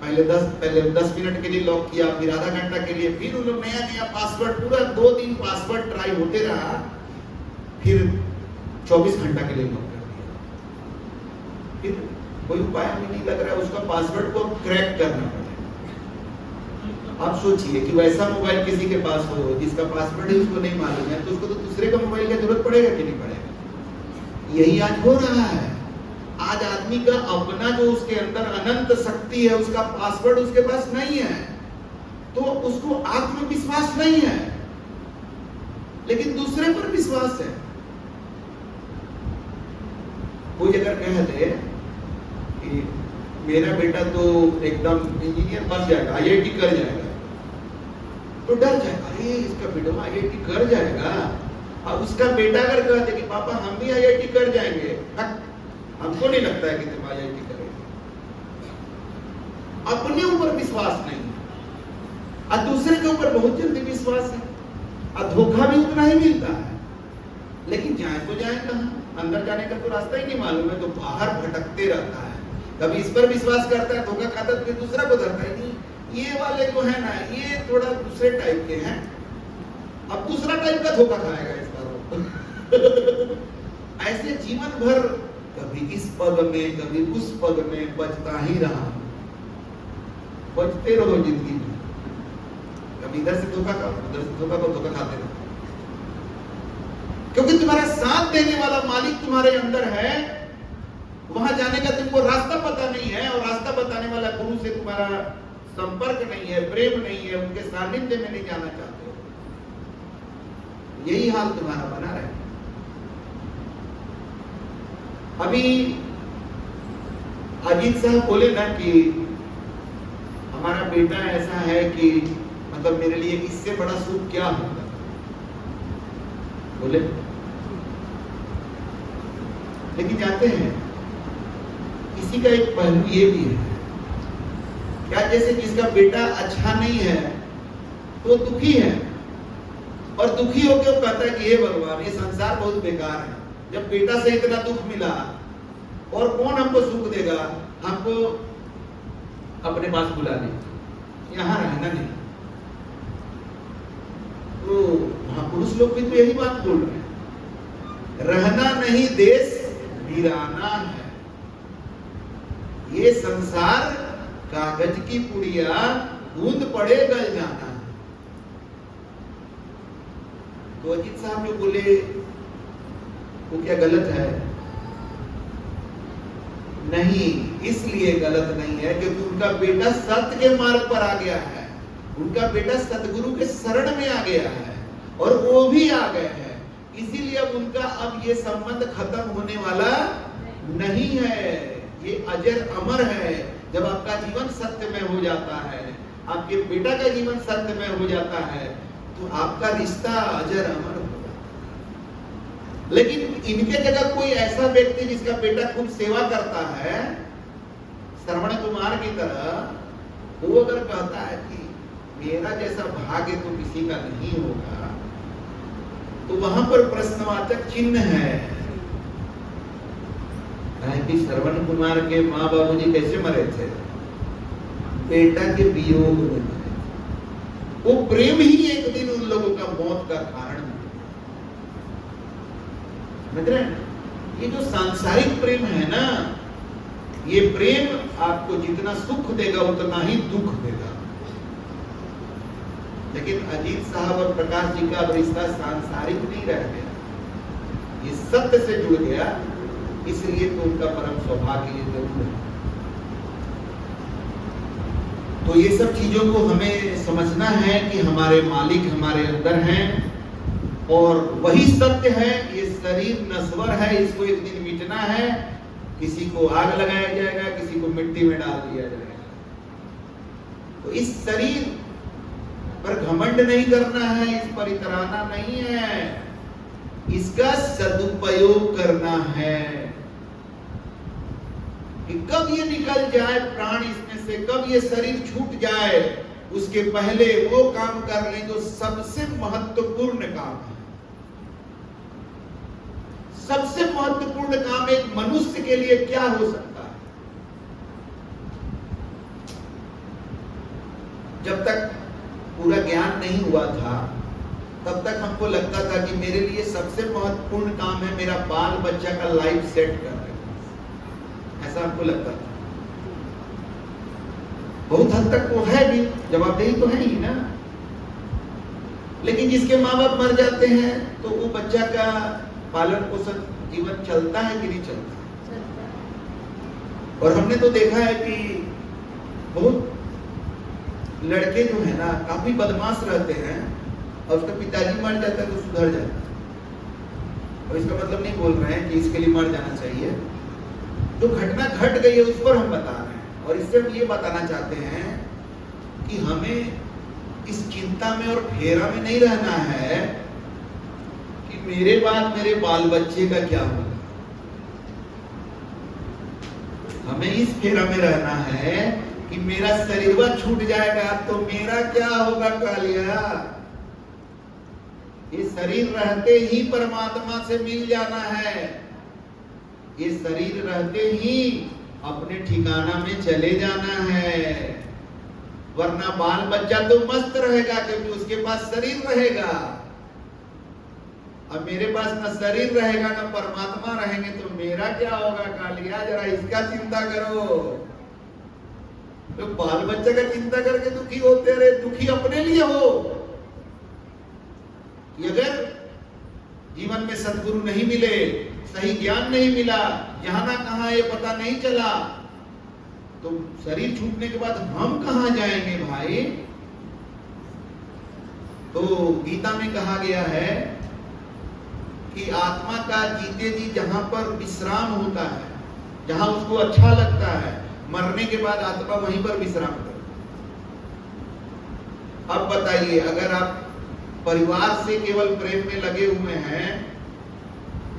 A: पहले 10 मिनट के लिए लॉक किया, फिर आधा घंटा के लिए, फिर उन लोग नया नया पासवर्ड, पूरा 2-3 पासवर्ड ट्राई होते रहा, फिर 24 घंटा के लिए लॉक कर दिया। फिर कोई उपाय हमें नहीं लग रहा है, उसका पासवर्ड को क्रैक करना पड़ेगा। आप सोचिए कि वैसा मोबाइल किसी के पास हो जिसका पासवर्ड ही उसको नहीं मालूम है, तो उसको तो दूसरे का मोबाइल की जरूरत पड़ेगा कि नहीं पड़ेगा। यही आज हो रहा है। आज आदमी का अपना जो उसके अंदर अनंत शक्ति है, उसका पासवर्ड उसके पास नहीं है, तो उसको आत्मविश्वास नहीं है, लेकिन दूसरे पर विश्वास है। कोई अगर कह दे कि मेरा बेटा तो एकदम इंजीनियर बन जाएगा, IIT कर जाएगा, तो डर जाएगा, अरे इसका बेटा IIT कर जाएगा। और उसका बेटा अगर कहते कि पापा हम भी IIT कर जाएंगे, हमको नहीं लगता है कि तुम IIT करोगे। अपने ऊपर विश्वास नहीं है, और दूसरे के ऊपर बहुत जल्दी विश्वास है, और धोखा भी उतना ही मिलता है। लेकिन जाए तो जाए कहां, अंदर जाने का तो रास्ता ही नहीं मालूम है, तो बाहर भटकते रहता है। कभी इस पर विश्वास करता है, धोखा खाता है, फिर दूसरा को धरता है। नहीं, ये वाले जो है ना, ये थोड़ा दूसरे टाइप के हैं, अब दूसरा टाइप का धोखा खाएगा इस बार। ऐसे जीवन भर कभी इस पग में, कभी उस पग में बचता ही रहा। बचते रहो जिंदगी में, कभी इधर से धोखा खाओ, उधर से धोखा खाओ, धोखा खाते रहो, क्योंकि तुम्हारा साथ देने वाला मालिक तुम्हारे अंदर है। वहां जाने का तुमको रास्ता पता नहीं है, और रास्ता बताने वाला गुरु से तुम्हारा संपर्क नहीं है, प्रेम नहीं है, उनके सानिध्य में नहीं जाना चाहते हो, यही हाल तुम्हारा बना रहे। अभी अजीत साहब बोले ना कि हमारा बेटा ऐसा है कि मतलब मेरे लिए इससे बड़ा सुख क्या होगा, बोले। लेकिन जानते हैं इसी का एक पहलू ये भी है, क्या जैसे जिसका बेटा अच्छा नहीं है तो दुखी है, और दुखी होकर वो कहता है कि हे भगवान ये संसार बहुत बेकार है, जब बेटा से इतना दुख मिला और कौन हमको सुख देगा, हमको अपने पास बुला ले, यहाँ रहना नहीं। तो महापुरुष लोग भी तो यही बात बोल रहे हैं, रहना नहीं देश वीराना है, ये संसार कागज की पुड़िया, बूंद पड़े गल जाना है। तो अजीत साहब जो बोले वो क्या गलत है? नहीं, इसलिए गलत नहीं है क्योंकि उनका बेटा सत्य के मार्ग पर आ गया है, उनका बेटा सतगुरु के शरण में आ गया है, और वो भी आ गए हैं। इसीलिए अब उनका अब ये संबंध खत्म होने वाला नहीं है, ये अजर अमर है। जब आपका जीवन सत्यमय हो जाता है, आपके बेटा का जीवन सत्यमय हो जाता है, तो आपका रिश्ता अजर अमर हो जाता है। लेकिन इनके जगह कोई ऐसा व्यक्ति जिसका बेटा खूब सेवा करता है, श्रवण कुमार की तरह, वो अगर कहता है कि मेरा जैसा भाग्य तो किसी का नहीं होगा, तो वहां पर प्रश्नवाचक चिन्ह है कि श्रवण कुमार के माँ बाबूजी कैसे मरे थे? बेटा के वियोग में मरे। वो प्रेम ही एक दिन उन लोगों का मौत का कारण समझ रहे हैं? ये जो सांसारिक प्रेम है ना, ये प्रेम आपको जितना सुख देगा उतना ही दुख देगा। लेकिन अजीत साहब और प्रकाश जी का अब रिश्ता सांसारिक नहीं रह गया, ये सत्य से जुड़ गया, इसलिए तो उनका परम सौभाग्य ये जरूर है। तो ये सब चीजों को हमें समझना है कि हमारे मालिक हमारे अंदर हैं और वही सत्य है। ये शरीर नश्वर है, इसको एक दिन मिटना है। किसी को आग लगाया जाएगा, किसी को मिट्टी में डाल दिया जाएगा। तो इस शरीर पर घमंड नहीं करना है, इस पर इतराना नहीं है, इसका सदुपयोग करना है कि कब ये निकल जाए प्राण इसमें से, कब ये शरीर छूट जाए, उसके पहले वो काम कर लें जो सबसे महत्वपूर्ण काम है। सबसे महत्वपूर्ण काम एक मनुष्य के लिए क्या हो सकता है? जब तक पूरा ज्ञान नहीं हुआ था, तब तक हमको लगता था कि मेरे लिए सबसे महत्वपूर्ण काम है मेरा बाल बच्चा का लाइफ सेट करना, ऐसा हमको लगता था। बहुत हद तक वो है भी, जवाबदेही तो है ही ना। लेकिन जिसके माँ बाप मर जाते हैं तो वो बच्चा का पालन पोषण जीवन चलता है कि नहीं चलता? और हमने तो देखा है कि बहुत लड़के जो है ना काफी बदमाश रहते हैं और उसका पिताजी मर जाता है तो सुधर जाता है। और इसका मतलब नहीं बोल रहे हैं कि इसके लिए मर जाना चाहिए, जो घटना घट गई है उस पर हम बता रहे हैं। और इससे हम ये बताना चाहते हैं कि हमें इस चिंता में और फेरा में नहीं रहना है कि मेरे बाद मेरे बाल बच्चे का क्या होगा। हमें इस फेरा में रहना है कि मेरा शरीरवा छूट जाएगा तो मेरा क्या होगा कालिया। ये शरीर रहते ही परमात्मा से मिल जाना है, ये शरीर रहते ही अपने ठिकाना में चले जाना है। वरना बाल बच्चा तो मस्त रहेगा क्योंकि उसके पास शरीर रहेगा। अब मेरे पास न शरीर रहेगा न परमात्मा रहेंगे तो मेरा क्या होगा कालिया, जरा इसका चिंता करो। तो बाल बच्चे का चिंता करके दुखी होते रहे, दुखी अपने लिए हो कि अगर जीवन में सद्गुरु नहीं मिले, सही ज्ञान नहीं मिला, जहां ना कहां ये पता नहीं चला, तो शरीर छूटने के बाद हम कहां जाएंगे भाई। तो गीता में कहा गया है कि आत्मा का जीते जी जहां पर विश्राम होता है, जहां उसको अच्छा लगता है, मरने के बाद आत्मा वहीं पर विश्राम करता है। अब बताइए, अगर आप परिवार से केवल प्रेम में लगे हुए हैं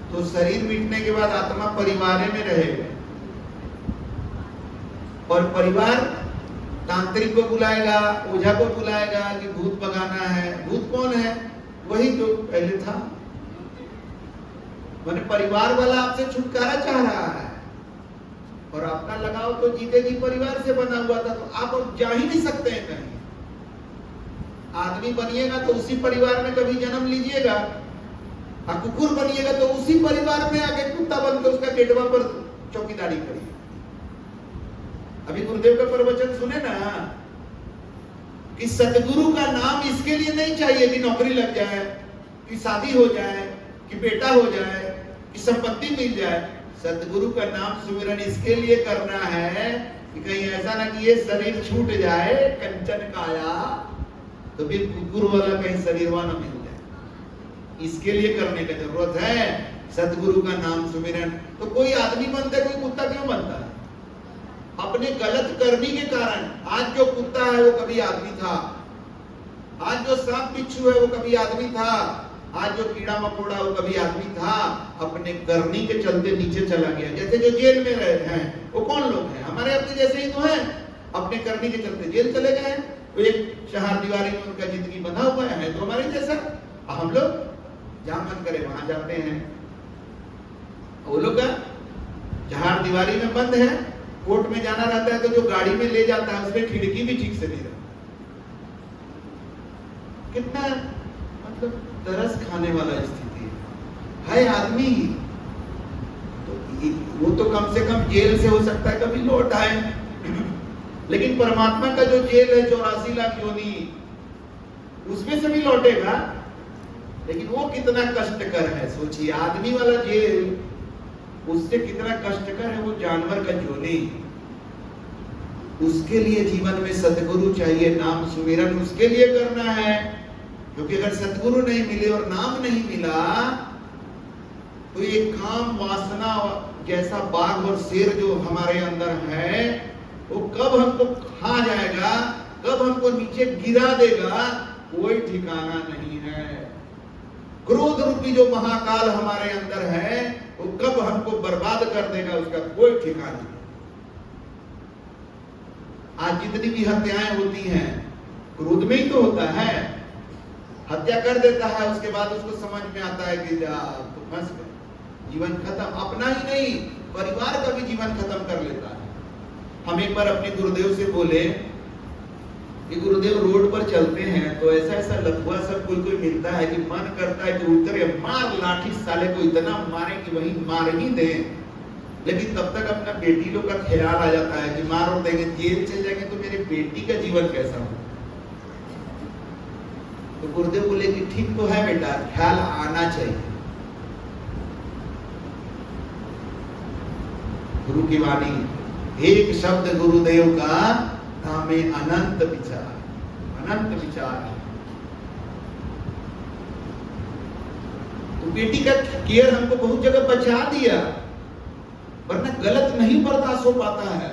A: तो शरीर मिटने के बाद आत्मा परिवार में रहेगा और परिवार तांत्रिक को बुलाएगा, ओझा को बुलाएगा कि भूत भगाना है। भूत कौन है? वही जो पहले था। माने परिवार वाला आपसे छुटकारा चाह रहा है और आपका लगाव तो जीते जी परिवार से बना हुआ था, तो आप अब जा ही नहीं सकते हैं कहीं। आदमी बनिएगा तो उसी परिवार में कभी जन्म लीजिएगा, और कुकुर बनिएगा तो उसी परिवार में आके कुत्ता बनकर उसका गेटवा पर चौकीदारी करिए। अभी गुरुदेव का प्रवचन सुने ना कि सतगुरु का नाम इसके लिए नहीं चाहिए कि नौकरी लग जाए, कि शादी हो जाए, कि बेटा हो जाए, कि संपत्ति मिल जाए। सतगुरु का नाम सुमिरन इसके लिए करना है कि कहीं ऐसा ना कि ये शरीर छूट जाए कंचन काया तो फिर कुकुर वाला कहीं शरीरवा न मिल जाए। इसके लिए करने का जरूरत है सतगुरु का नाम सुमिरन। तो कोई आदमी बनता है, कोई कुत्ता क्यों बनता है? अपने गलत करने के कारण। आज जो कुत्ता है वो कभी आदमी था, आज जो सांप बिच्छू है वो कभी आदमी था, आज जो कीड़ा मकोड़ा वो कभी आदमी था, अपने करनी के चलते नीचे चला गया। जैसे जो जेल में रहे हैं वो कौन लोग हैं? हमारे अपने जैसे ही तो हैं, अपने करनी के चलते जेल चले गए हैं। तो एक चार दीवारी में उनका जिंदगी बंधा हुआ है, तो हमारे जैसा। हम लोग जहां मन करे वहां जाते हैं, वो लोग का चार दीवारी में बंद है। कोर्ट में जाना रहता है तो जो गाड़ी में ले जाता है उसमें खिड़की भी ठीक से नहीं रहती। कितना मतलब तरस खाने वाला स्थिति है आदमी। तो वो तो कम से कम जेल से हो सकता है कभी लौट आए, लेकिन परमात्मा का जो जेल है 84 लाख योनि, उसमें से भी लौटेगा। लेकिन वो कितना कष्टकर है सोचिए। आदमी वाला जेल उससे कितना कष्टकर है वो जानवर का योनि। उसके लिए जीवन में सतगुरु चाहिए, नाम सुमिरन उसके लिए करना है। क्योंकि अगर सतगुरु नहीं मिले और नाम नहीं मिला तो ये काम वासना जैसा बाघ और शेर जो हमारे अंदर है वो कब हमको खा जाएगा, कब हमको नीचे गिरा देगा, कोई ठिकाना नहीं है। क्रोध रूपी जो महाकाल हमारे अंदर है वो कब हमको बर्बाद कर देगा, उसका कोई ठिकाना नहीं। आज जितनी भी हत्याएं होती हैं क्रोध में ही तो होता है। हत्या कर देता है, उसके बाद उसको समझ में आता है कि तो फंस गए, जीवन खत्म। अपना ही नहीं परिवार का भी जीवन खत्म कर लेता है। हम एक बार अपने गुरुदेव से बोले कि गुरुदेव रोड पर चलते हैं तो ऐसा ऐसा लफुआ सब कोई कोई मिलता है कि मन करता है कि उतरे मार लाठी साले को इतना मारे कि वही मार ही दे। लेकिन तब तक अपना बेटी लोग का ख्याल आ जाता है कि मार और देंगे, जेल चले जाएंगे तो मेरी बेटी का जीवन कैसा हो। तो गुरुदेव बोले कि ठीक तो है बेटा, ख्याल आना चाहिए। गुरु की वाणी, एक शब्द गुरुदेव का नामे अनंत विचार, अनंत विचार। तो बेटी का केयर हमको बहुत जगह बचा दिया, वरना गलत नहीं बर्दाश्त हो पाता है।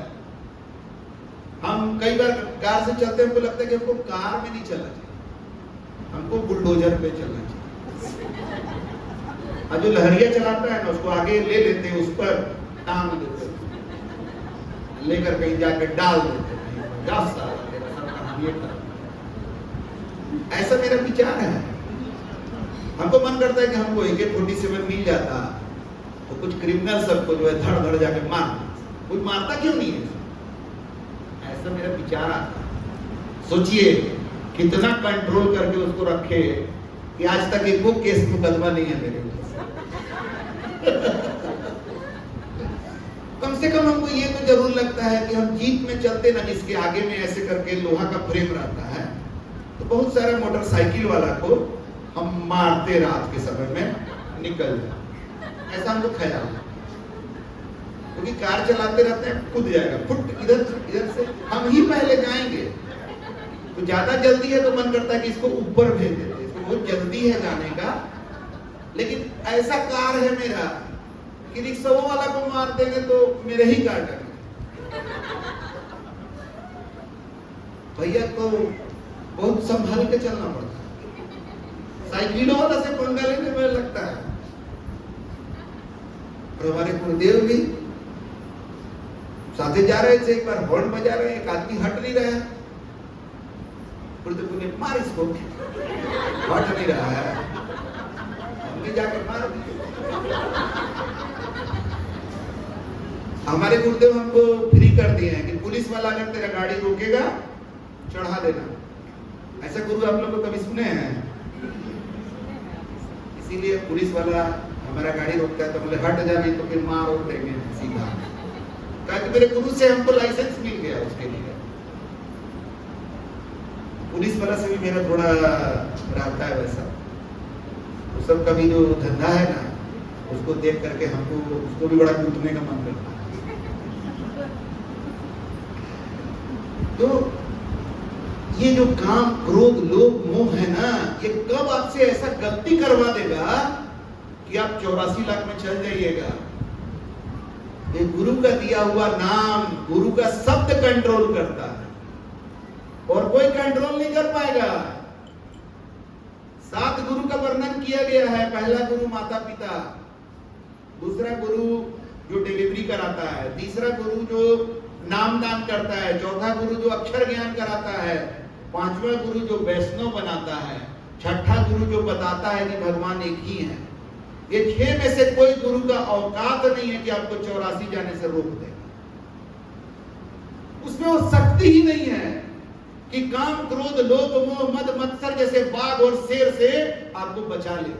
A: हम कई बार कार से चलते हैं, हमको लगता है कि हमको कार में नहीं चलना चाहिए, हमको बुलडोजर पे चलना चाहिए। और जो लहरिया चलाता है ना उसको आगे ले लेते हैं, उस पर टांग देते हैं, लेकर कहीं जाकर डाल देते हैं। ऐसा मेरा विचार है। हमको मन करता है कि हमको AK-47 मिल जाता तो कुछ क्रिमिनल सबको जो है धड़ धड़ जाके मार, कोई मारता क्यों नहीं है? ऐसा मेरा विचार आता। सोचिए कितना कंट्रोल करके उसको रखे कि आज तक एक वो केस मुकदमा नहीं है मेरे ऊपर। कम से कम हमको ये तो जरूर लगता है कि हम जीप में चलते ना, जिसके आगे में ऐसे करके लोहा का फ्रेम रहता है, तो बहुत सारे मोटरसाइकिल वाला को हम मारते रात के समय में निकल जाए, ऐसा हमको ख्याल है। क्योंकि कार चलाते रहते हैं, कूद जाएगा फुट इधर से, हम ही पहले जाएंगे। तो ज्यादा जल्दी है तो मन करता है कि इसको ऊपर भेज देते, इसको बहुत जल्दी है जाने का। लेकिन ऐसा कार है मेरा कि रिक्शा वाला को मार देंगे तो मेरे ही कार का भैया को बहुत संभाल के चलना पड़ता है। साइकिलों वाला से पंगा लेने में लगता है। और हमारे गुरुदेव भी साथे जा रहे थे, एक बार हॉर्न बजा रहे हैं, एक आदमी हट नहीं रहा है। गुरुदेव बोले मार इसको, हट नहीं रहा है, हमने जाकर मार दिया। हमारे गुरुदेव हमको फ्री कर दिए हैं कि पुलिस वाला अगर तेरा गाड़ी रोकेगा चढ़ा देना। ऐसा गुरु आप लोग को कभी सुने हैं? इसीलिए पुलिस वाला हमारा गाड़ी रोकता है तो बोले हट जा, नहीं तो फिर मार और देंगे सीधा। क्योंकि मेरे गुरु से हमको लाइसेंस मिल गया उसके लिए। पुलिस वाला से भी मेरा थोड़ा रहता है वैसा। वो सब कभी जो धंधा है ना उसको देख करके हमको उसको भी बड़ा कूटने का मन करता है। तो ये जो काम क्रोध लोभ मोह है ना, ये कब आपसे ऐसा गलती करवा देगा कि आप 84 लाख में चल जाइएगा। ये गुरु का दिया हुआ नाम, गुरु का शब्द कंट्रोल करता है और कोई कंट्रोल नहीं कर पाएगा। 7 गुरु का वर्णन किया गया है। पहला गुरु माता पिता, दूसरा गुरु जो डिलीवरी कराता है, तीसरा गुरु जो नामदान करता है, चौथा गुरु जो अक्षर ज्ञान कराता है, पांचवा गुरु जो वैष्णव बनाता है, छठा गुरु जो बताता है कि भगवान एक ही है। ये 6 में से कोई गुरु का औकात नहीं है कि आपको 84 जाने से रोक दे। उसमें वो शक्ति ही नहीं है कि काम क्रोध लोभ मोह मद मत्सर जैसे बाघ और शेर से आपको बचा ले।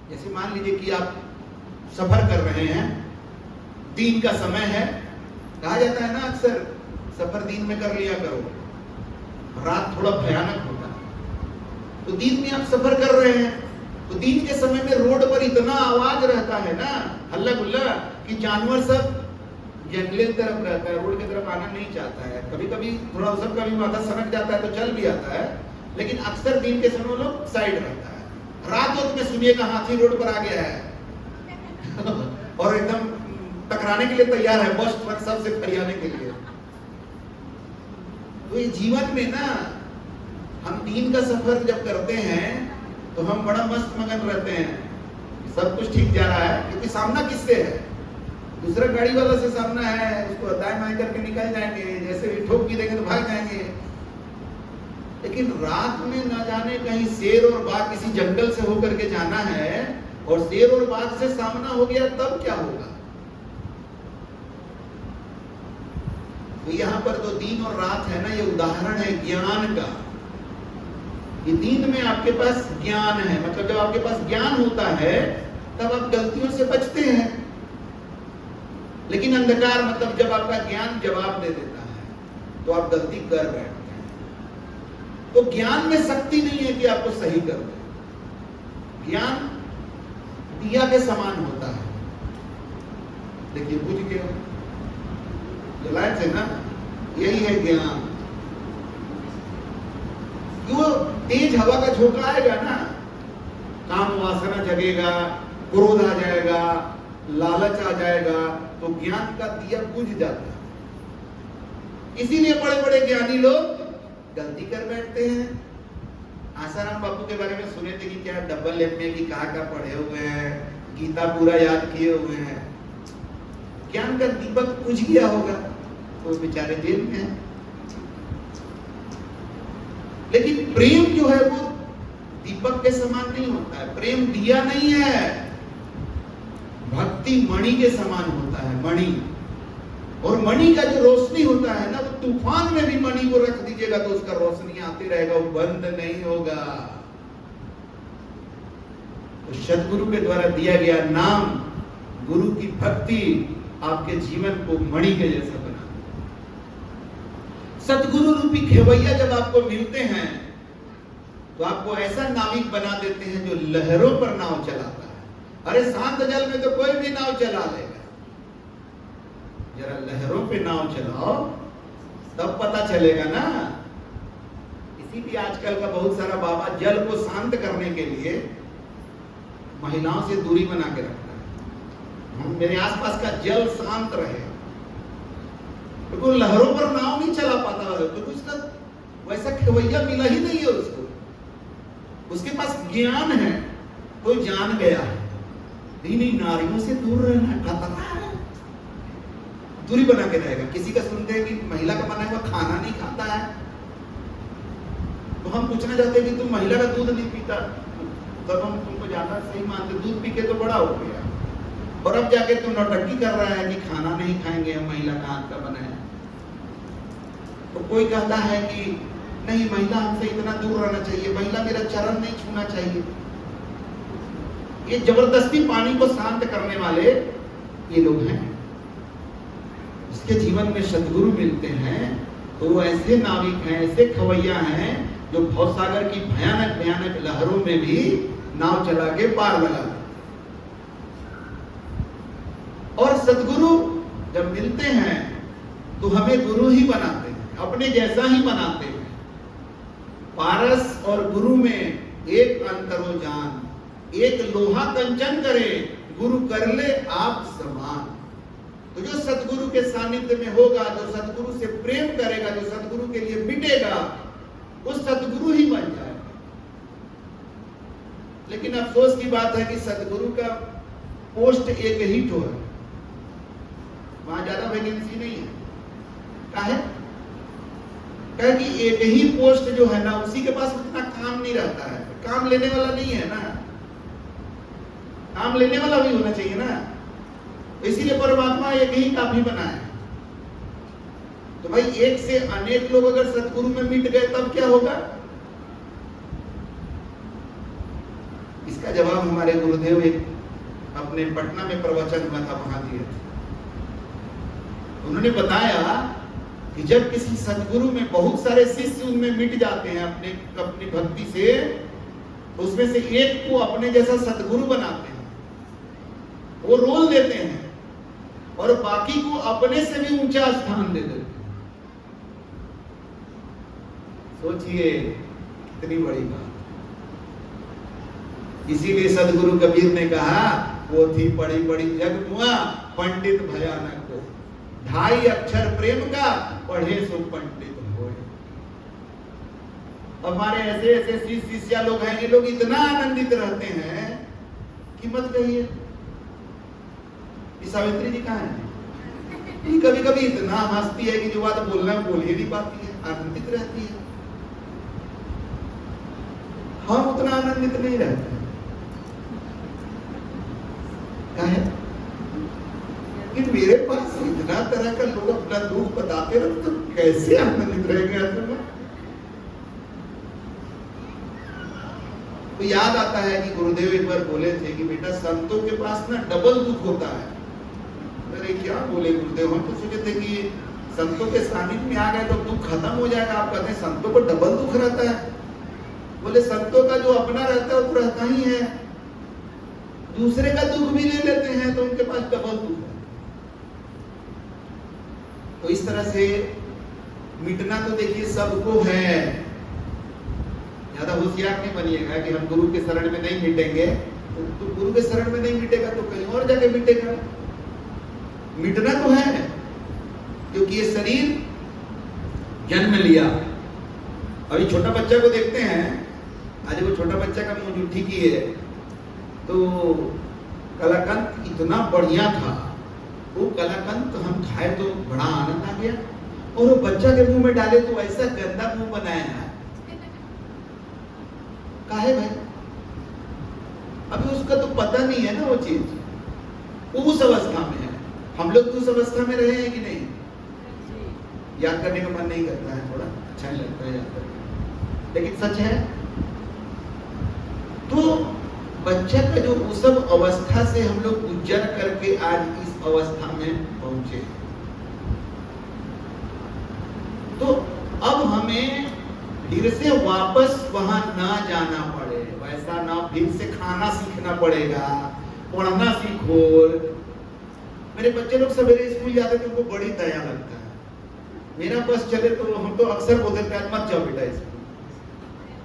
A: जैसे मान लीजिए कि आप सफर कर रहे हैं, दिन का समय है, कहा जाता है ना अक्सर सफर दिन में कर लिया करो, रात थोड़ा भयानक होता है। तो दिन में आप सफर कर रहे हैं तो दिन के समय में रोड पर इतना आवाज रहता है ना, हल्ला गुल्ला, कि जानवर सब जंगले की तरफ रहता है, रोड की तरफ आना नहीं चाहता है। कभी कभी थोड़ा सबका भी माथा सनक जाता है तो चल भी आता है, लेकिन अक्सर दिन के समय लोग साइड रहता है। रात वक्त में सुनिएगा हाथी रोड पर आ गया है और एकदम टकराने के लिए तैयार है, बस ट्रक सबसे फरियाने के लिए। तो ये जीवन में ना, हम दिन का सफर जब करते हैं तो हम बड़ा मस्त मगन रहते हैं, सब कुछ ठीक जा रहा है, क्योंकि सामना किससे है? दूसरा गाड़ी वाला से सामना है, उसको दाएं बाएं करके निकल जाएंगे, जैसे भी ठोक भी देंगे तो भाग जाएंगे। लेकिन रात में ना जाने कहीं शेर और बाघ किसी जंगल से होकर के जाना है और शेर और बाघ से सामना हो गया, तब क्या होगा? तो यहाँ पर तो दिन और रात है ना, ये उदाहरण है ज्ञान का। ये दिन में आपके पास ज्ञान है, मतलब जब आपके पास ज्ञान होता है तब आप गलतियों से बचते हैं। लेकिन अंधकार मतलब जब आपका ज्ञान जवाब दे देता है तो आप गलती कर बैठते हैं। तो ज्ञान में शक्ति नहीं है कि आपको सही कर दे। ज्ञान दिया के समान होता है। देखिए बुझ गया, जलाए थे ना, यही है ज्ञान। वो तेज हवा का झोंका आएगा ना, काम वासना जगेगा, क्रोध आ जाएगा, लालच आ जाएगा, तो ज्ञान का दिया बुझ जाता है। इसीलिए बड़े बड़े ज्ञानी लोग गलती कर बैठते हैं। आसाराम बापू के बारे में सुने थे कि क्या डबल एमए की कहा पढ़े हुए हैं, गीता पूरा याद किए हुए हैं, ज्ञान का दीपक बुझ गया होगा तो बेचारे जेल में है। लेकिन प्रेम जो है वो दीपक के समान नहीं होता है। प्रेम दिया नहीं है, भक्ति मणि के समान होता है, मणि। और मणि का जो रोशनी होता है ना, वो तूफान में भी मणि को रख दीजिएगा तो उसका रोशनी आती रहेगा, वो बंद नहीं होगा। तो सदगुरु के द्वारा दिया गया नाम, गुरु की भक्ति आपके जीवन को मणि के जैसा बना। सतगुरु रूपी खेवैया जब आपको मिलते हैं तो आपको ऐसा नाविक बना देते हैं जो लहरों पर नाव चलाता है। अरे शांत जल में तो कोई भी नाव चला लेगा, जरा लहरों पे नाव चलाओ तब पता चलेगा ना। इसीलिए आजकल का बहुत सारा बाबा जल को शांत करने के लिए महिलाओं से दूरी बना के रखता है, मेरे आसपास का जल शांत रहे। तो लहरों पर नाव नहीं चला पाता है तो उसका वैसा खेवैया मिला ही नहीं है उसको। उसके पास ज्ञान है तो जान गया नहीं, नारियों से दूर रहना खतरा है, दूरी बना के रहेगा। किसी का सुनते हैं कि महिला का बना हुआ खाना नहीं खाता है तो हम पूछना चाहते हैं कि तुम महिला का दूध नहीं पीता, तब हम तुमको ज्यादा सही मानते, दूध पी के तो बड़ा हो गया। और अब जाके तुम नौटंकी कर रहा है कि खाना नहीं खाएंगे हम, महिला का हाथ का बना है। तो कोई कहता है कि नहीं, महिला हमसे इतना दूर रहना चाहिए, महिला मेरा चरण नहीं छूना चाहिए। ये जबरदस्ती पानी को शांत करने वाले ये लोग हैं। इसके जीवन में सद्गुरु मिलते हैं तो वो ऐसे नाविक हैं, ऐसे खवैया हैं जो भवसागर की भयानक भयानक लहरों में भी नाव चला के पार लगा। और सद्गुरु जब मिलते हैं तो हमें गुरु ही बनाते हैं, अपने जैसा ही बनाते हैं। पारस और गुरु में एक अंतरो जान, एक लोहा कंचन करे, गुरु कर ले आप समान। तो जो सतगुरु के सानिध्य में होगा, जो सतगुरु से प्रेम करेगा, जो सतगुरु के लिए मिटेगा, वो सतगुरु ही बन जाएगा। लेकिन अफसोस की बात है कि सतगुरु का पोस्ट एक ही तो है, वहां ज्यादा वैकेंसी नहीं है। काहे? कहे कि एक ही पोस्ट जो है ना, उसी के पास उतना काम नहीं रहता है, काम लेने वाला नहीं है ना, काम लेने वाला भी होना चाहिए ना। इसीलिए परमात्मा एक ही काफी बनाया। तो भाई एक से अनेक लोग अगर सतगुरु में मिट गए तब क्या होगा? इसका जवाब हमारे गुरुदेव एक अपने पटना में प्रवचन हुआ था, वहां दिए थे। उन्होंने बताया कि जब किसी सतगुरु में बहुत सारे शिष्य उनमें मिट जाते हैं अपनी भक्ति से, तो उसमें से एक को अपने जैसा सतगुरु बनाते हैं, वो रोल देते हैं, और बाकी को अपने से भी ऊंचा स्थान दे देते हैं। सोचिए कितनी बड़ी बात। इसीलिए सदगुरु कबीर ने कहा, वो थी बड़ी बड़ी जग मुआ पंडित भयानक को, 2.5 अक्षर प्रेम का पढ़े सो पंडित होए। हमारे ऐसे ऐसे शिष्या लोग हैं, ये लोग इतना आनंदित रहते हैं कि मत कहिए। सावित्री जी कहाँ है? कभी कभी इतना हंसती है कि जो बात बोलना बोल ही नहीं पाती है, आनंदित रहती है। हम उतना आनंदित नहीं रहते। है कि मेरे पास इतना तरह का लोग अपना दुख बताते रहे, तो कैसे आनंदित रहेंगे आत्मा? तो याद आता है कि गुरुदेव एक बार बोले थे कि बेटा संतों के पास ना डबल दुख होता है। अरे क्या बोले गुरुदेव, हम तो सोचे थे कि संतों के सानिध्य में आ गए तो दुख खत्म हो जाएगा। आप कहते हैं संतों को डबल दुख रहता है। बोले संतों का जो अपना रहता है वो रहता ही है, दूसरे का दुख भी ले लेते हैं, तो उनके पास डबल दुख है। तो इस तरह से मिटना तो देखिए सबको है। ज्यादा होशियार नहीं बनिएगा कि हम गुरु के शरण में नहीं मिटेंगे। तो गुरु के शरण में नहीं मिटेगा तो कहीं और जाके मिटेगा। मिटना तो है, क्योंकि ये शरीर जन्म लिया। अभी छोटा बच्चा को देखते हैं, आज वो छोटा बच्चा का मुंह जुठी की है, तो कलाकंद इतना बढ़िया था, वो कलाकंद हम खाए तो बड़ा आनंद आ गया, और वो बच्चा के मुंह में डाले तो ऐसा गंदा मुंह बनाया है। काहे भाई? अभी उसका तो पता नहीं है ना वो चीज, वो उस अवस्था में है। हम लोग उस अवस्था में रहे हैं कि नहीं? याद करने का मन नहीं करता है, थोड़ा अच्छा नहीं लगता है याद करने, लेकिन सच है। तो बच्चा का जो उस अवस्था से हम लोग गुजर करके आज इस अवस्था में पहुंचे, तो अब हमें फिर से वापस वहां ना जाना पड़े, वैसा ना फिर से खाना सीखना पड़ेगा, पढ़ना सीखो। मेरे बच्चे लोग सवेरे स्कूल जाते थे, उनको बड़ी दया लगता है। मेरा बस चले तो हम तो अक्सर बोलते थे मत जाओ बेटा स्कूल।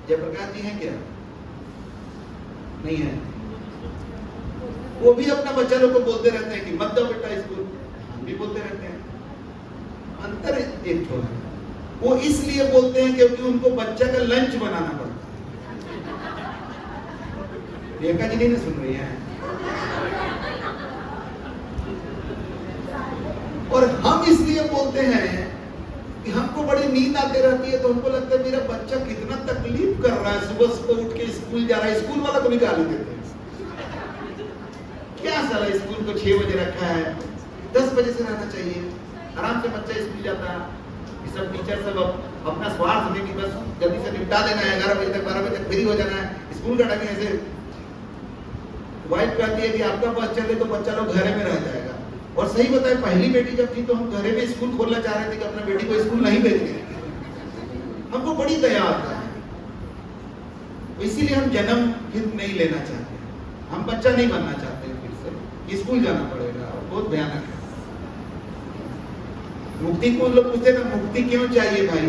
A: जयप्रकाश जी हैं क्या? नहीं है। वो भी अपना बच्चा लोग को बोलते रहते हैं कि मत जाओ बेटा स्कूल, हम भी बोलते रहते हैं। अंतर एक तो है, वो इसलिए बोलते हैं क्योंकि उनको बच्चा का लंच बनाना पड़ता है। रेखा जी नहीं सुन रही है। और हम इसलिए बोलते हैं कि हमको बड़ी नींद आती रहती है, तो हमको लगता है मेरा बच्चा कितना तकलीफ कर रहा है, सुबह सुबह उठ के स्कूल जा रहा है। स्कूल वाला को निकाल देते हैं। क्या साला स्कूल को 6 बजे रखा है, 10 बजे से रहना चाहिए। आराम से बच्चा स्कूल जाता है। सब टीचर सब अपना स्वार्थ में कि बस जल्दी से निपटा देना है, 11 बजे तक 12 बजे तक फ्री हो जाना है। स्कूल का टाइम ऐसे वाइफ कहती है कि आपका बस चले तो बच्चा लोग घरे में रह जाएगा। और सही बताए, पहली बेटी जब थी तो हम घरे में स्कूल खोलना चाह रहे थे कि अपना बेटी को स्कूल नहीं भेजेंगे। हमको बड़ी दया आता है, इसीलिए हम जन्म फिर नहीं लेना चाहते, हम बच्चा नहीं बनना चाहते, फिर से स्कूल जाना पड़ेगा। बहुत भयानक है। मुक्ति को लोग पूछते ना, मुक्ति क्यों चाहिए भाई?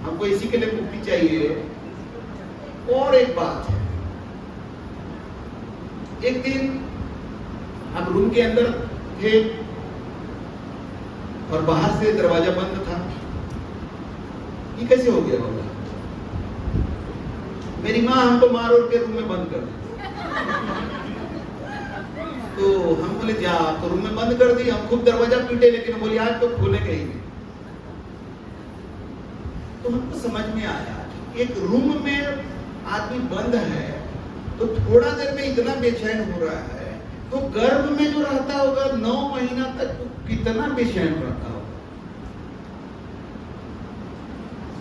A: हमको इसी के लिए मुक्ति चाहिए। और एक बात है, एक दिन हम रूम के अंदर थे और बाहर से दरवाजा बंद था। ये कैसे हो गया होगा? मेरी माँ हमको मार के रूम में बंद कर दी। तो हम बोले जा, तो रूम में बंद कर दी। हम खूब दरवाजा पीटे, लेकिन बोले आज तो खोले कहीं नहीं। तो हमको समझ में आया एक रूम में आदमी बंद है तो थोड़ा देर में इतना बेचैन हो रहा है, तो गर्भ में जो रहता होगा 9 महीना तक तो कितना बेचैन रहता होगा।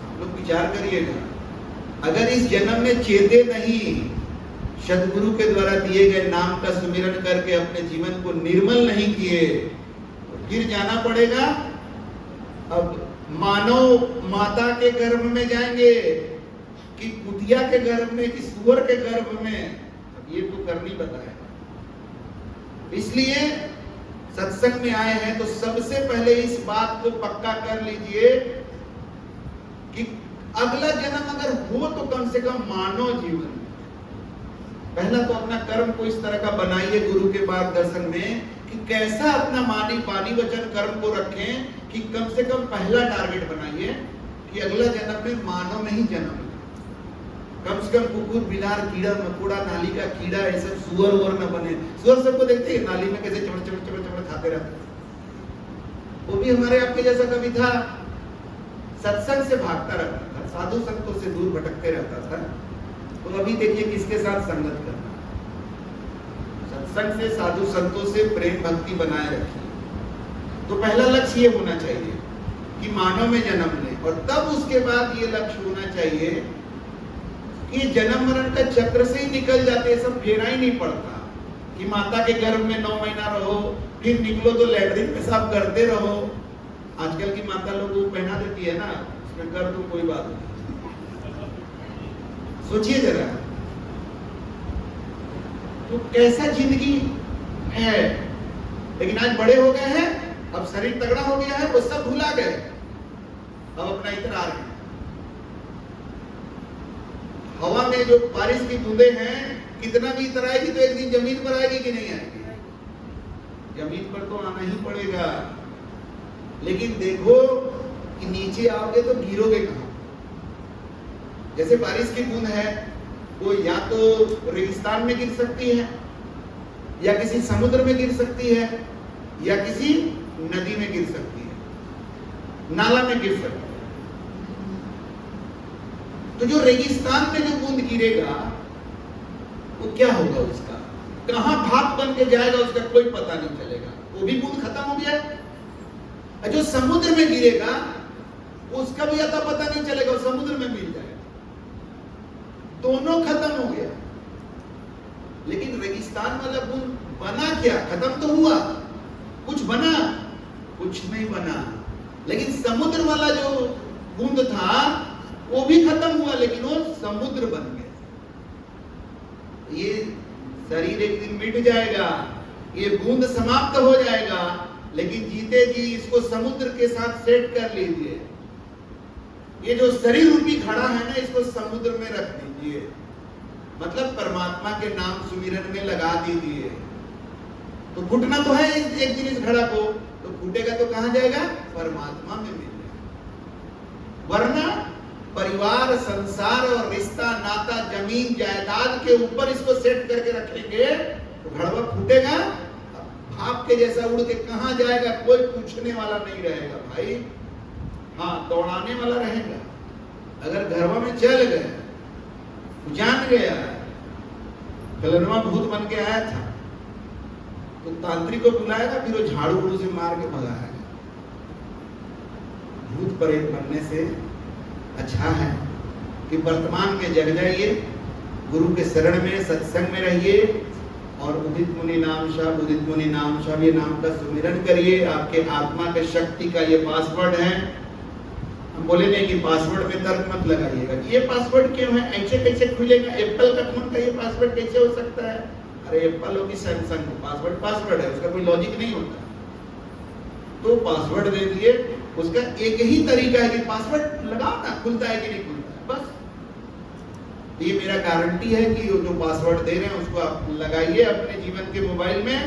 A: आप लोग विचार करिएगा, अगर इस जन्म में चेते नहीं, सदगुरु के द्वारा दिए गए नाम का सुमिरन करके अपने जीवन को निर्मल नहीं किए, तो फिर जाना पड़ेगा। अब मानव माता के गर्भ में जाएंगे कि कुतिया के गर्भ में कि सुअर के गर्भ में, अब ये तो करनी बताए। इसलिए सत्संग में आए हैं तो सबसे पहले इस बात को पक्का कर लीजिए कि अगला जन्म अगर हो तो कम से कम मानव जीवन। पहला तो अपना कर्म को इस तरह का बनाइए गुरु के मार्गदर्शन में कि कैसा अपना वाणी वचन कर्म को रखें कि कम से कम पहला टारगेट बनाइए कि अगला जन्म में मानव में ही जन्म ले। कम से कम कुकुर, बिलार, कीड़ा मकोड़ा, नाली का कीड़ा, ये सब सुअर वुअर न बने। सुअर सबको देखते हैं नाली में कैसे चमड़ चमड़ चमड़ चमड़ खाते रहते। वो भी हमारे आपके जैसा कभी था, सत्संग से भागता रहता था, साधु संतों से दूर भटकते रहता था। तो अभी देखिए किसके साथ संगत करना। सत्संग से, साधु संतों से प्रेम भक्ति बनाए रखिए। तो पहला लक्ष्य ये होना चाहिए कि मानव में जन्म ले, और तब उसके बाद ये लक्ष्य होना चाहिए कि जन्म मरण का चक्र से ही निकल जाते, सब फेरा ही नहीं पड़ता कि माता के गर्भ में 9 महीना रहो, फिर निकलो तो लैट्रिन पेशाब करते रहो। आजकल की माता लोग वो पहना देती है ना, उसमें कर दो कोई बात नहीं। सोचिए जरा, तो कैसा जिंदगी है। लेकिन आज बड़े हो गए हैं, अब शरीर तगड़ा हो गया है, वो सब भुला गए, अब अपना इतरा रहे हैं। हवा में जो बारिश की बूंदे हैं, कितना भी इतराएगी तो एक दिन जमीन पर आएगी कि नहीं आएगी? जमीन पर तो आना ही पड़ेगा। लेकिन देखो कि नीचे आओगे तो गिरोगे कहां? जैसे बारिश की बूंद है, वो या तो रेगिस्तान में गिर सकती है, या किसी समुद्र में गिर सकती है, या किसी नदी में गिर सकती है, नाला में गिर सकती है। तो जो रेगिस्तान में जो बूंद गिरेगा वो क्या होगा, उसका कहां भाप बन के जाएगा उसका कोई पता नहीं चलेगा, वो भी बूंद खत्म हो गया। और जो समुद्र में गिरेगा उसका भी अता पता नहीं चलेगा, वो समुद्र में मिल जाएगा, दोनों खत्म हो गया। लेकिन रेगिस्तान वाला बूंद बना क्या? खत्म तो हुआ, कुछ बना? कुछ नहीं बना। लेकिन समुद्र वाला जो बूंद था वो भी खत्म हुआ, लेकिन वो समुद्र बन गया। ये शरीर एक दिन मिट जाएगा, ये बूंद समाप्त हो जाएगा, लेकिन जीते जी इसको समुद्र के साथ सेट कर लीजिए। ये जो शरीर रूपी घड़ा है ना, इसको समुद्र में रख दीजिए, मतलब परमात्मा के नाम सुमिरन में लगा दीजिए। तो फूटना तो है एक दिन इस घड़ा को, तो फूटेगा तो कहां जाएगा? परमात्मा में मिल जाएगा। वरना परिवार, संसार और रिश्ता, नाता, जमीन जायदाद के ऊपर इसको सेट करके रखेंगे तो घड़वा फूटेगा, भाप के जैसा उड़ के कहां जाएगा कोई पूछने वाला नहीं रहेगा भाई। हाँ, दौड़ाने वाला रहेगा। अगर घरवा में चल गए, जान गया कलनवा भूत बन के आया था, तो तांत्रिक को बुलाएगा, फिर वो झाड़ू उड़ू से मार के भगाएगा। भूत प्रेत बनने से अच्छा है कि वर्तमान में जग जाइए, गुरु के शरण में, सत्संग में रहिए, और उदित मुनि नाम शब्द, उदित मुनि नाम शब्द, ये नाम का सुमिरन करिए। आपके आत्मा के शक्ति का ये पासवर्ड है। हम बोले नहीं कि पासवर्ड में तर्क मत लगाइएगा, ये पासवर्ड क्यों है, ऐसे कैसे खुलेगा? एप्पल का फोन का ये पासवर्ड कैसे हो सकता है? अरे एप्पल हो कि सैमसंग हो, पासवर्ड पासवर्ड है, उसका कोई लॉजिक नहीं होता। तो पासवर्ड दे दिए, उसका एक ही तरीका है कि पासवर्ड लगाओ ना, खुलता है कि नहीं खुलता है, बस। ये मेरा गारंटी है कि जो पासवर्ड दे रहे हैं उसको आप लगाइए अपने जीवन के मोबाइल में,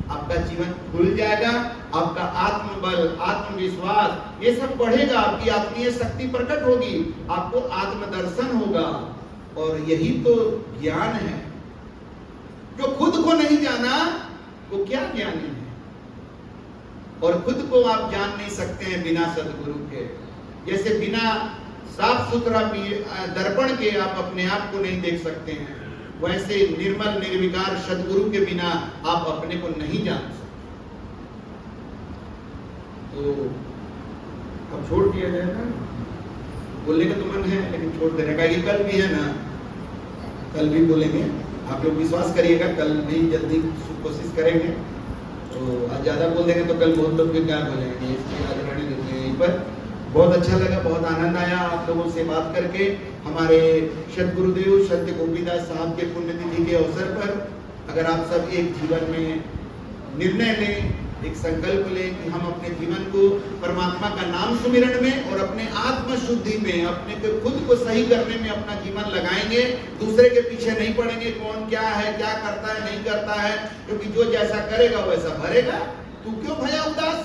A: आपका जीवन खुल जाएगा, आपका आत्मबल, आत्मविश्वास ये सब बढ़ेगा, आपकी आत्मीय शक्ति प्रकट होगी, आपको आत्मदर्शन होगा। और यही तो ज्ञान है। जो खुद को नहीं जाना वो क्या ज्ञानी है। और खुद को आप जान नहीं सकते हैं बिना सदगुरु के। जैसे बिना साफ सुथरा दर्पण के आप अपने आप को नहीं देख सकते हैं, वैसे निर्मल निर्विकार सदगुरु के बिना आप अपने को नहीं जान सकते। तो अब छोड़ दिया जाए ना, बोलने का तो मन है लेकिन छोड़ देने का। ये कल भी है ना, कल भी बोलेंगे, आप लोग विश्वास करिएगा, कल भी जल्दी कोशिश करेंगे। तो आज ज्यादा बोल देंगे तो कल बहुत लोग बेकार हो जाएंगे, इसलिए आज रहने देते हैं यहीं पर। बहुत अच्छा लगा, बहुत आनंद आया आप लोगों से बात करके। हमारे सद्गुरुदेव संत गोपीदास साहब के पुण्यतिथि के अवसर पर अगर आप सब एक जीवन में निर्णय लें, एक संकल्प लें कि हम अपने जीवन को परमात्मा का नाम सुमिरन में और अपने आत्म शुद्धि में, अपने को खुद को सही करने में अपना जीवन लगाएंगे, दूसरे के पीछे नहीं पड़ेंगे कौन क्या है, क्या करता है, नहीं करता है, क्योंकि जो जैसा करेगा वैसा भरेगा। तू क्यों भया उदास,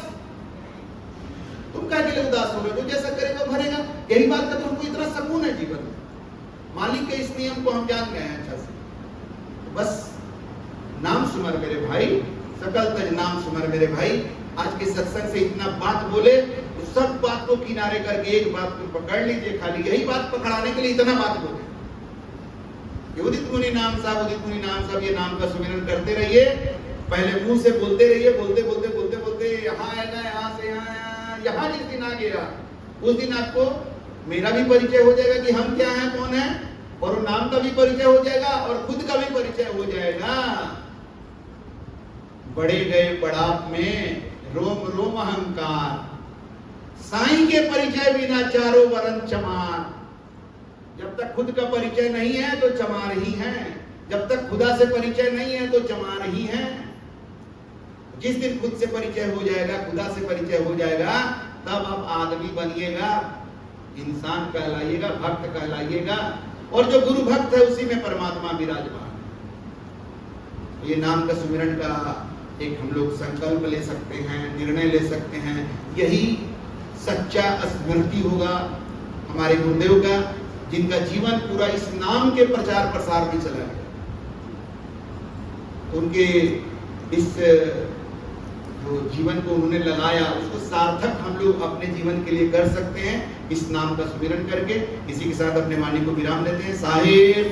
A: तुम क्या के लिए उदास हो रहे हो, जो जैसा करेगा भरेगा। यही बात का तो हमको इतना सुकून है जीवन में, मालिक के इस नियम को हम जान गए हैं अच्छा से। तो बस नाम सुमर मेरे भाई, सकल तज नाम सुमर मेरे भाई। आज के सत्संग से इतना बात बोले तो सब बात को किनारे करके एक बात को पकड़ लीजिए, खाली यही बात पकड़ाने के लिए इतना बात बोले। उदित मुनि नाम साहब, उदित मुनि नाम साहब, ये नाम का सुमिरन करते रहिए। पहले मुंह से बोलते रहिए, बोलते बोलते बोलते बोलते यहाँ आएगा, यहाँ से यहाँ जिस दिन आ गया उस दिन आपको मेरा भी परिचय हो जाएगा कि हम क्या हैं, कौन है, और वो नाम का भी परिचय हो जाएगा और खुद का भी परिचय हो जाएगा। बढ़े गए बढ़ाप में रोम रोम अहंकार, साईं के परिचय बिना चारों वरन चमार। जब तक खुद का परिचय नहीं है तो चमार ही है, जब तक खुदा से परिचय नहीं है तो चमार ही है। जिस दिन खुद से परिचय हो जाएगा, खुदा से परिचय हो जाएगा, तब आप आदमी बनिएगा, इंसान कहलाइएगा, भक्त कहलाइएगा। और जो गुरु भक्त है उसी में परमात्मा विराजमान। ये नाम का सुमिरन का एक हम लोग संकल्प ले सकते हैं, निर्णय ले सकते हैं। यही सच्चा स्मृति होगा हमारे गुरुदेव का, जिनका जीवन पूरा इस नाम के प्रचार प्रसार में चला गया। उनके इस जो जीवन को उन्होंने लगाया उसको सार्थक हम लोग अपने जीवन के लिए कर सकते हैं इस नाम का सुमिरन करके। इसी के साथ अपने वाणी को विराम देते हैं। साहेब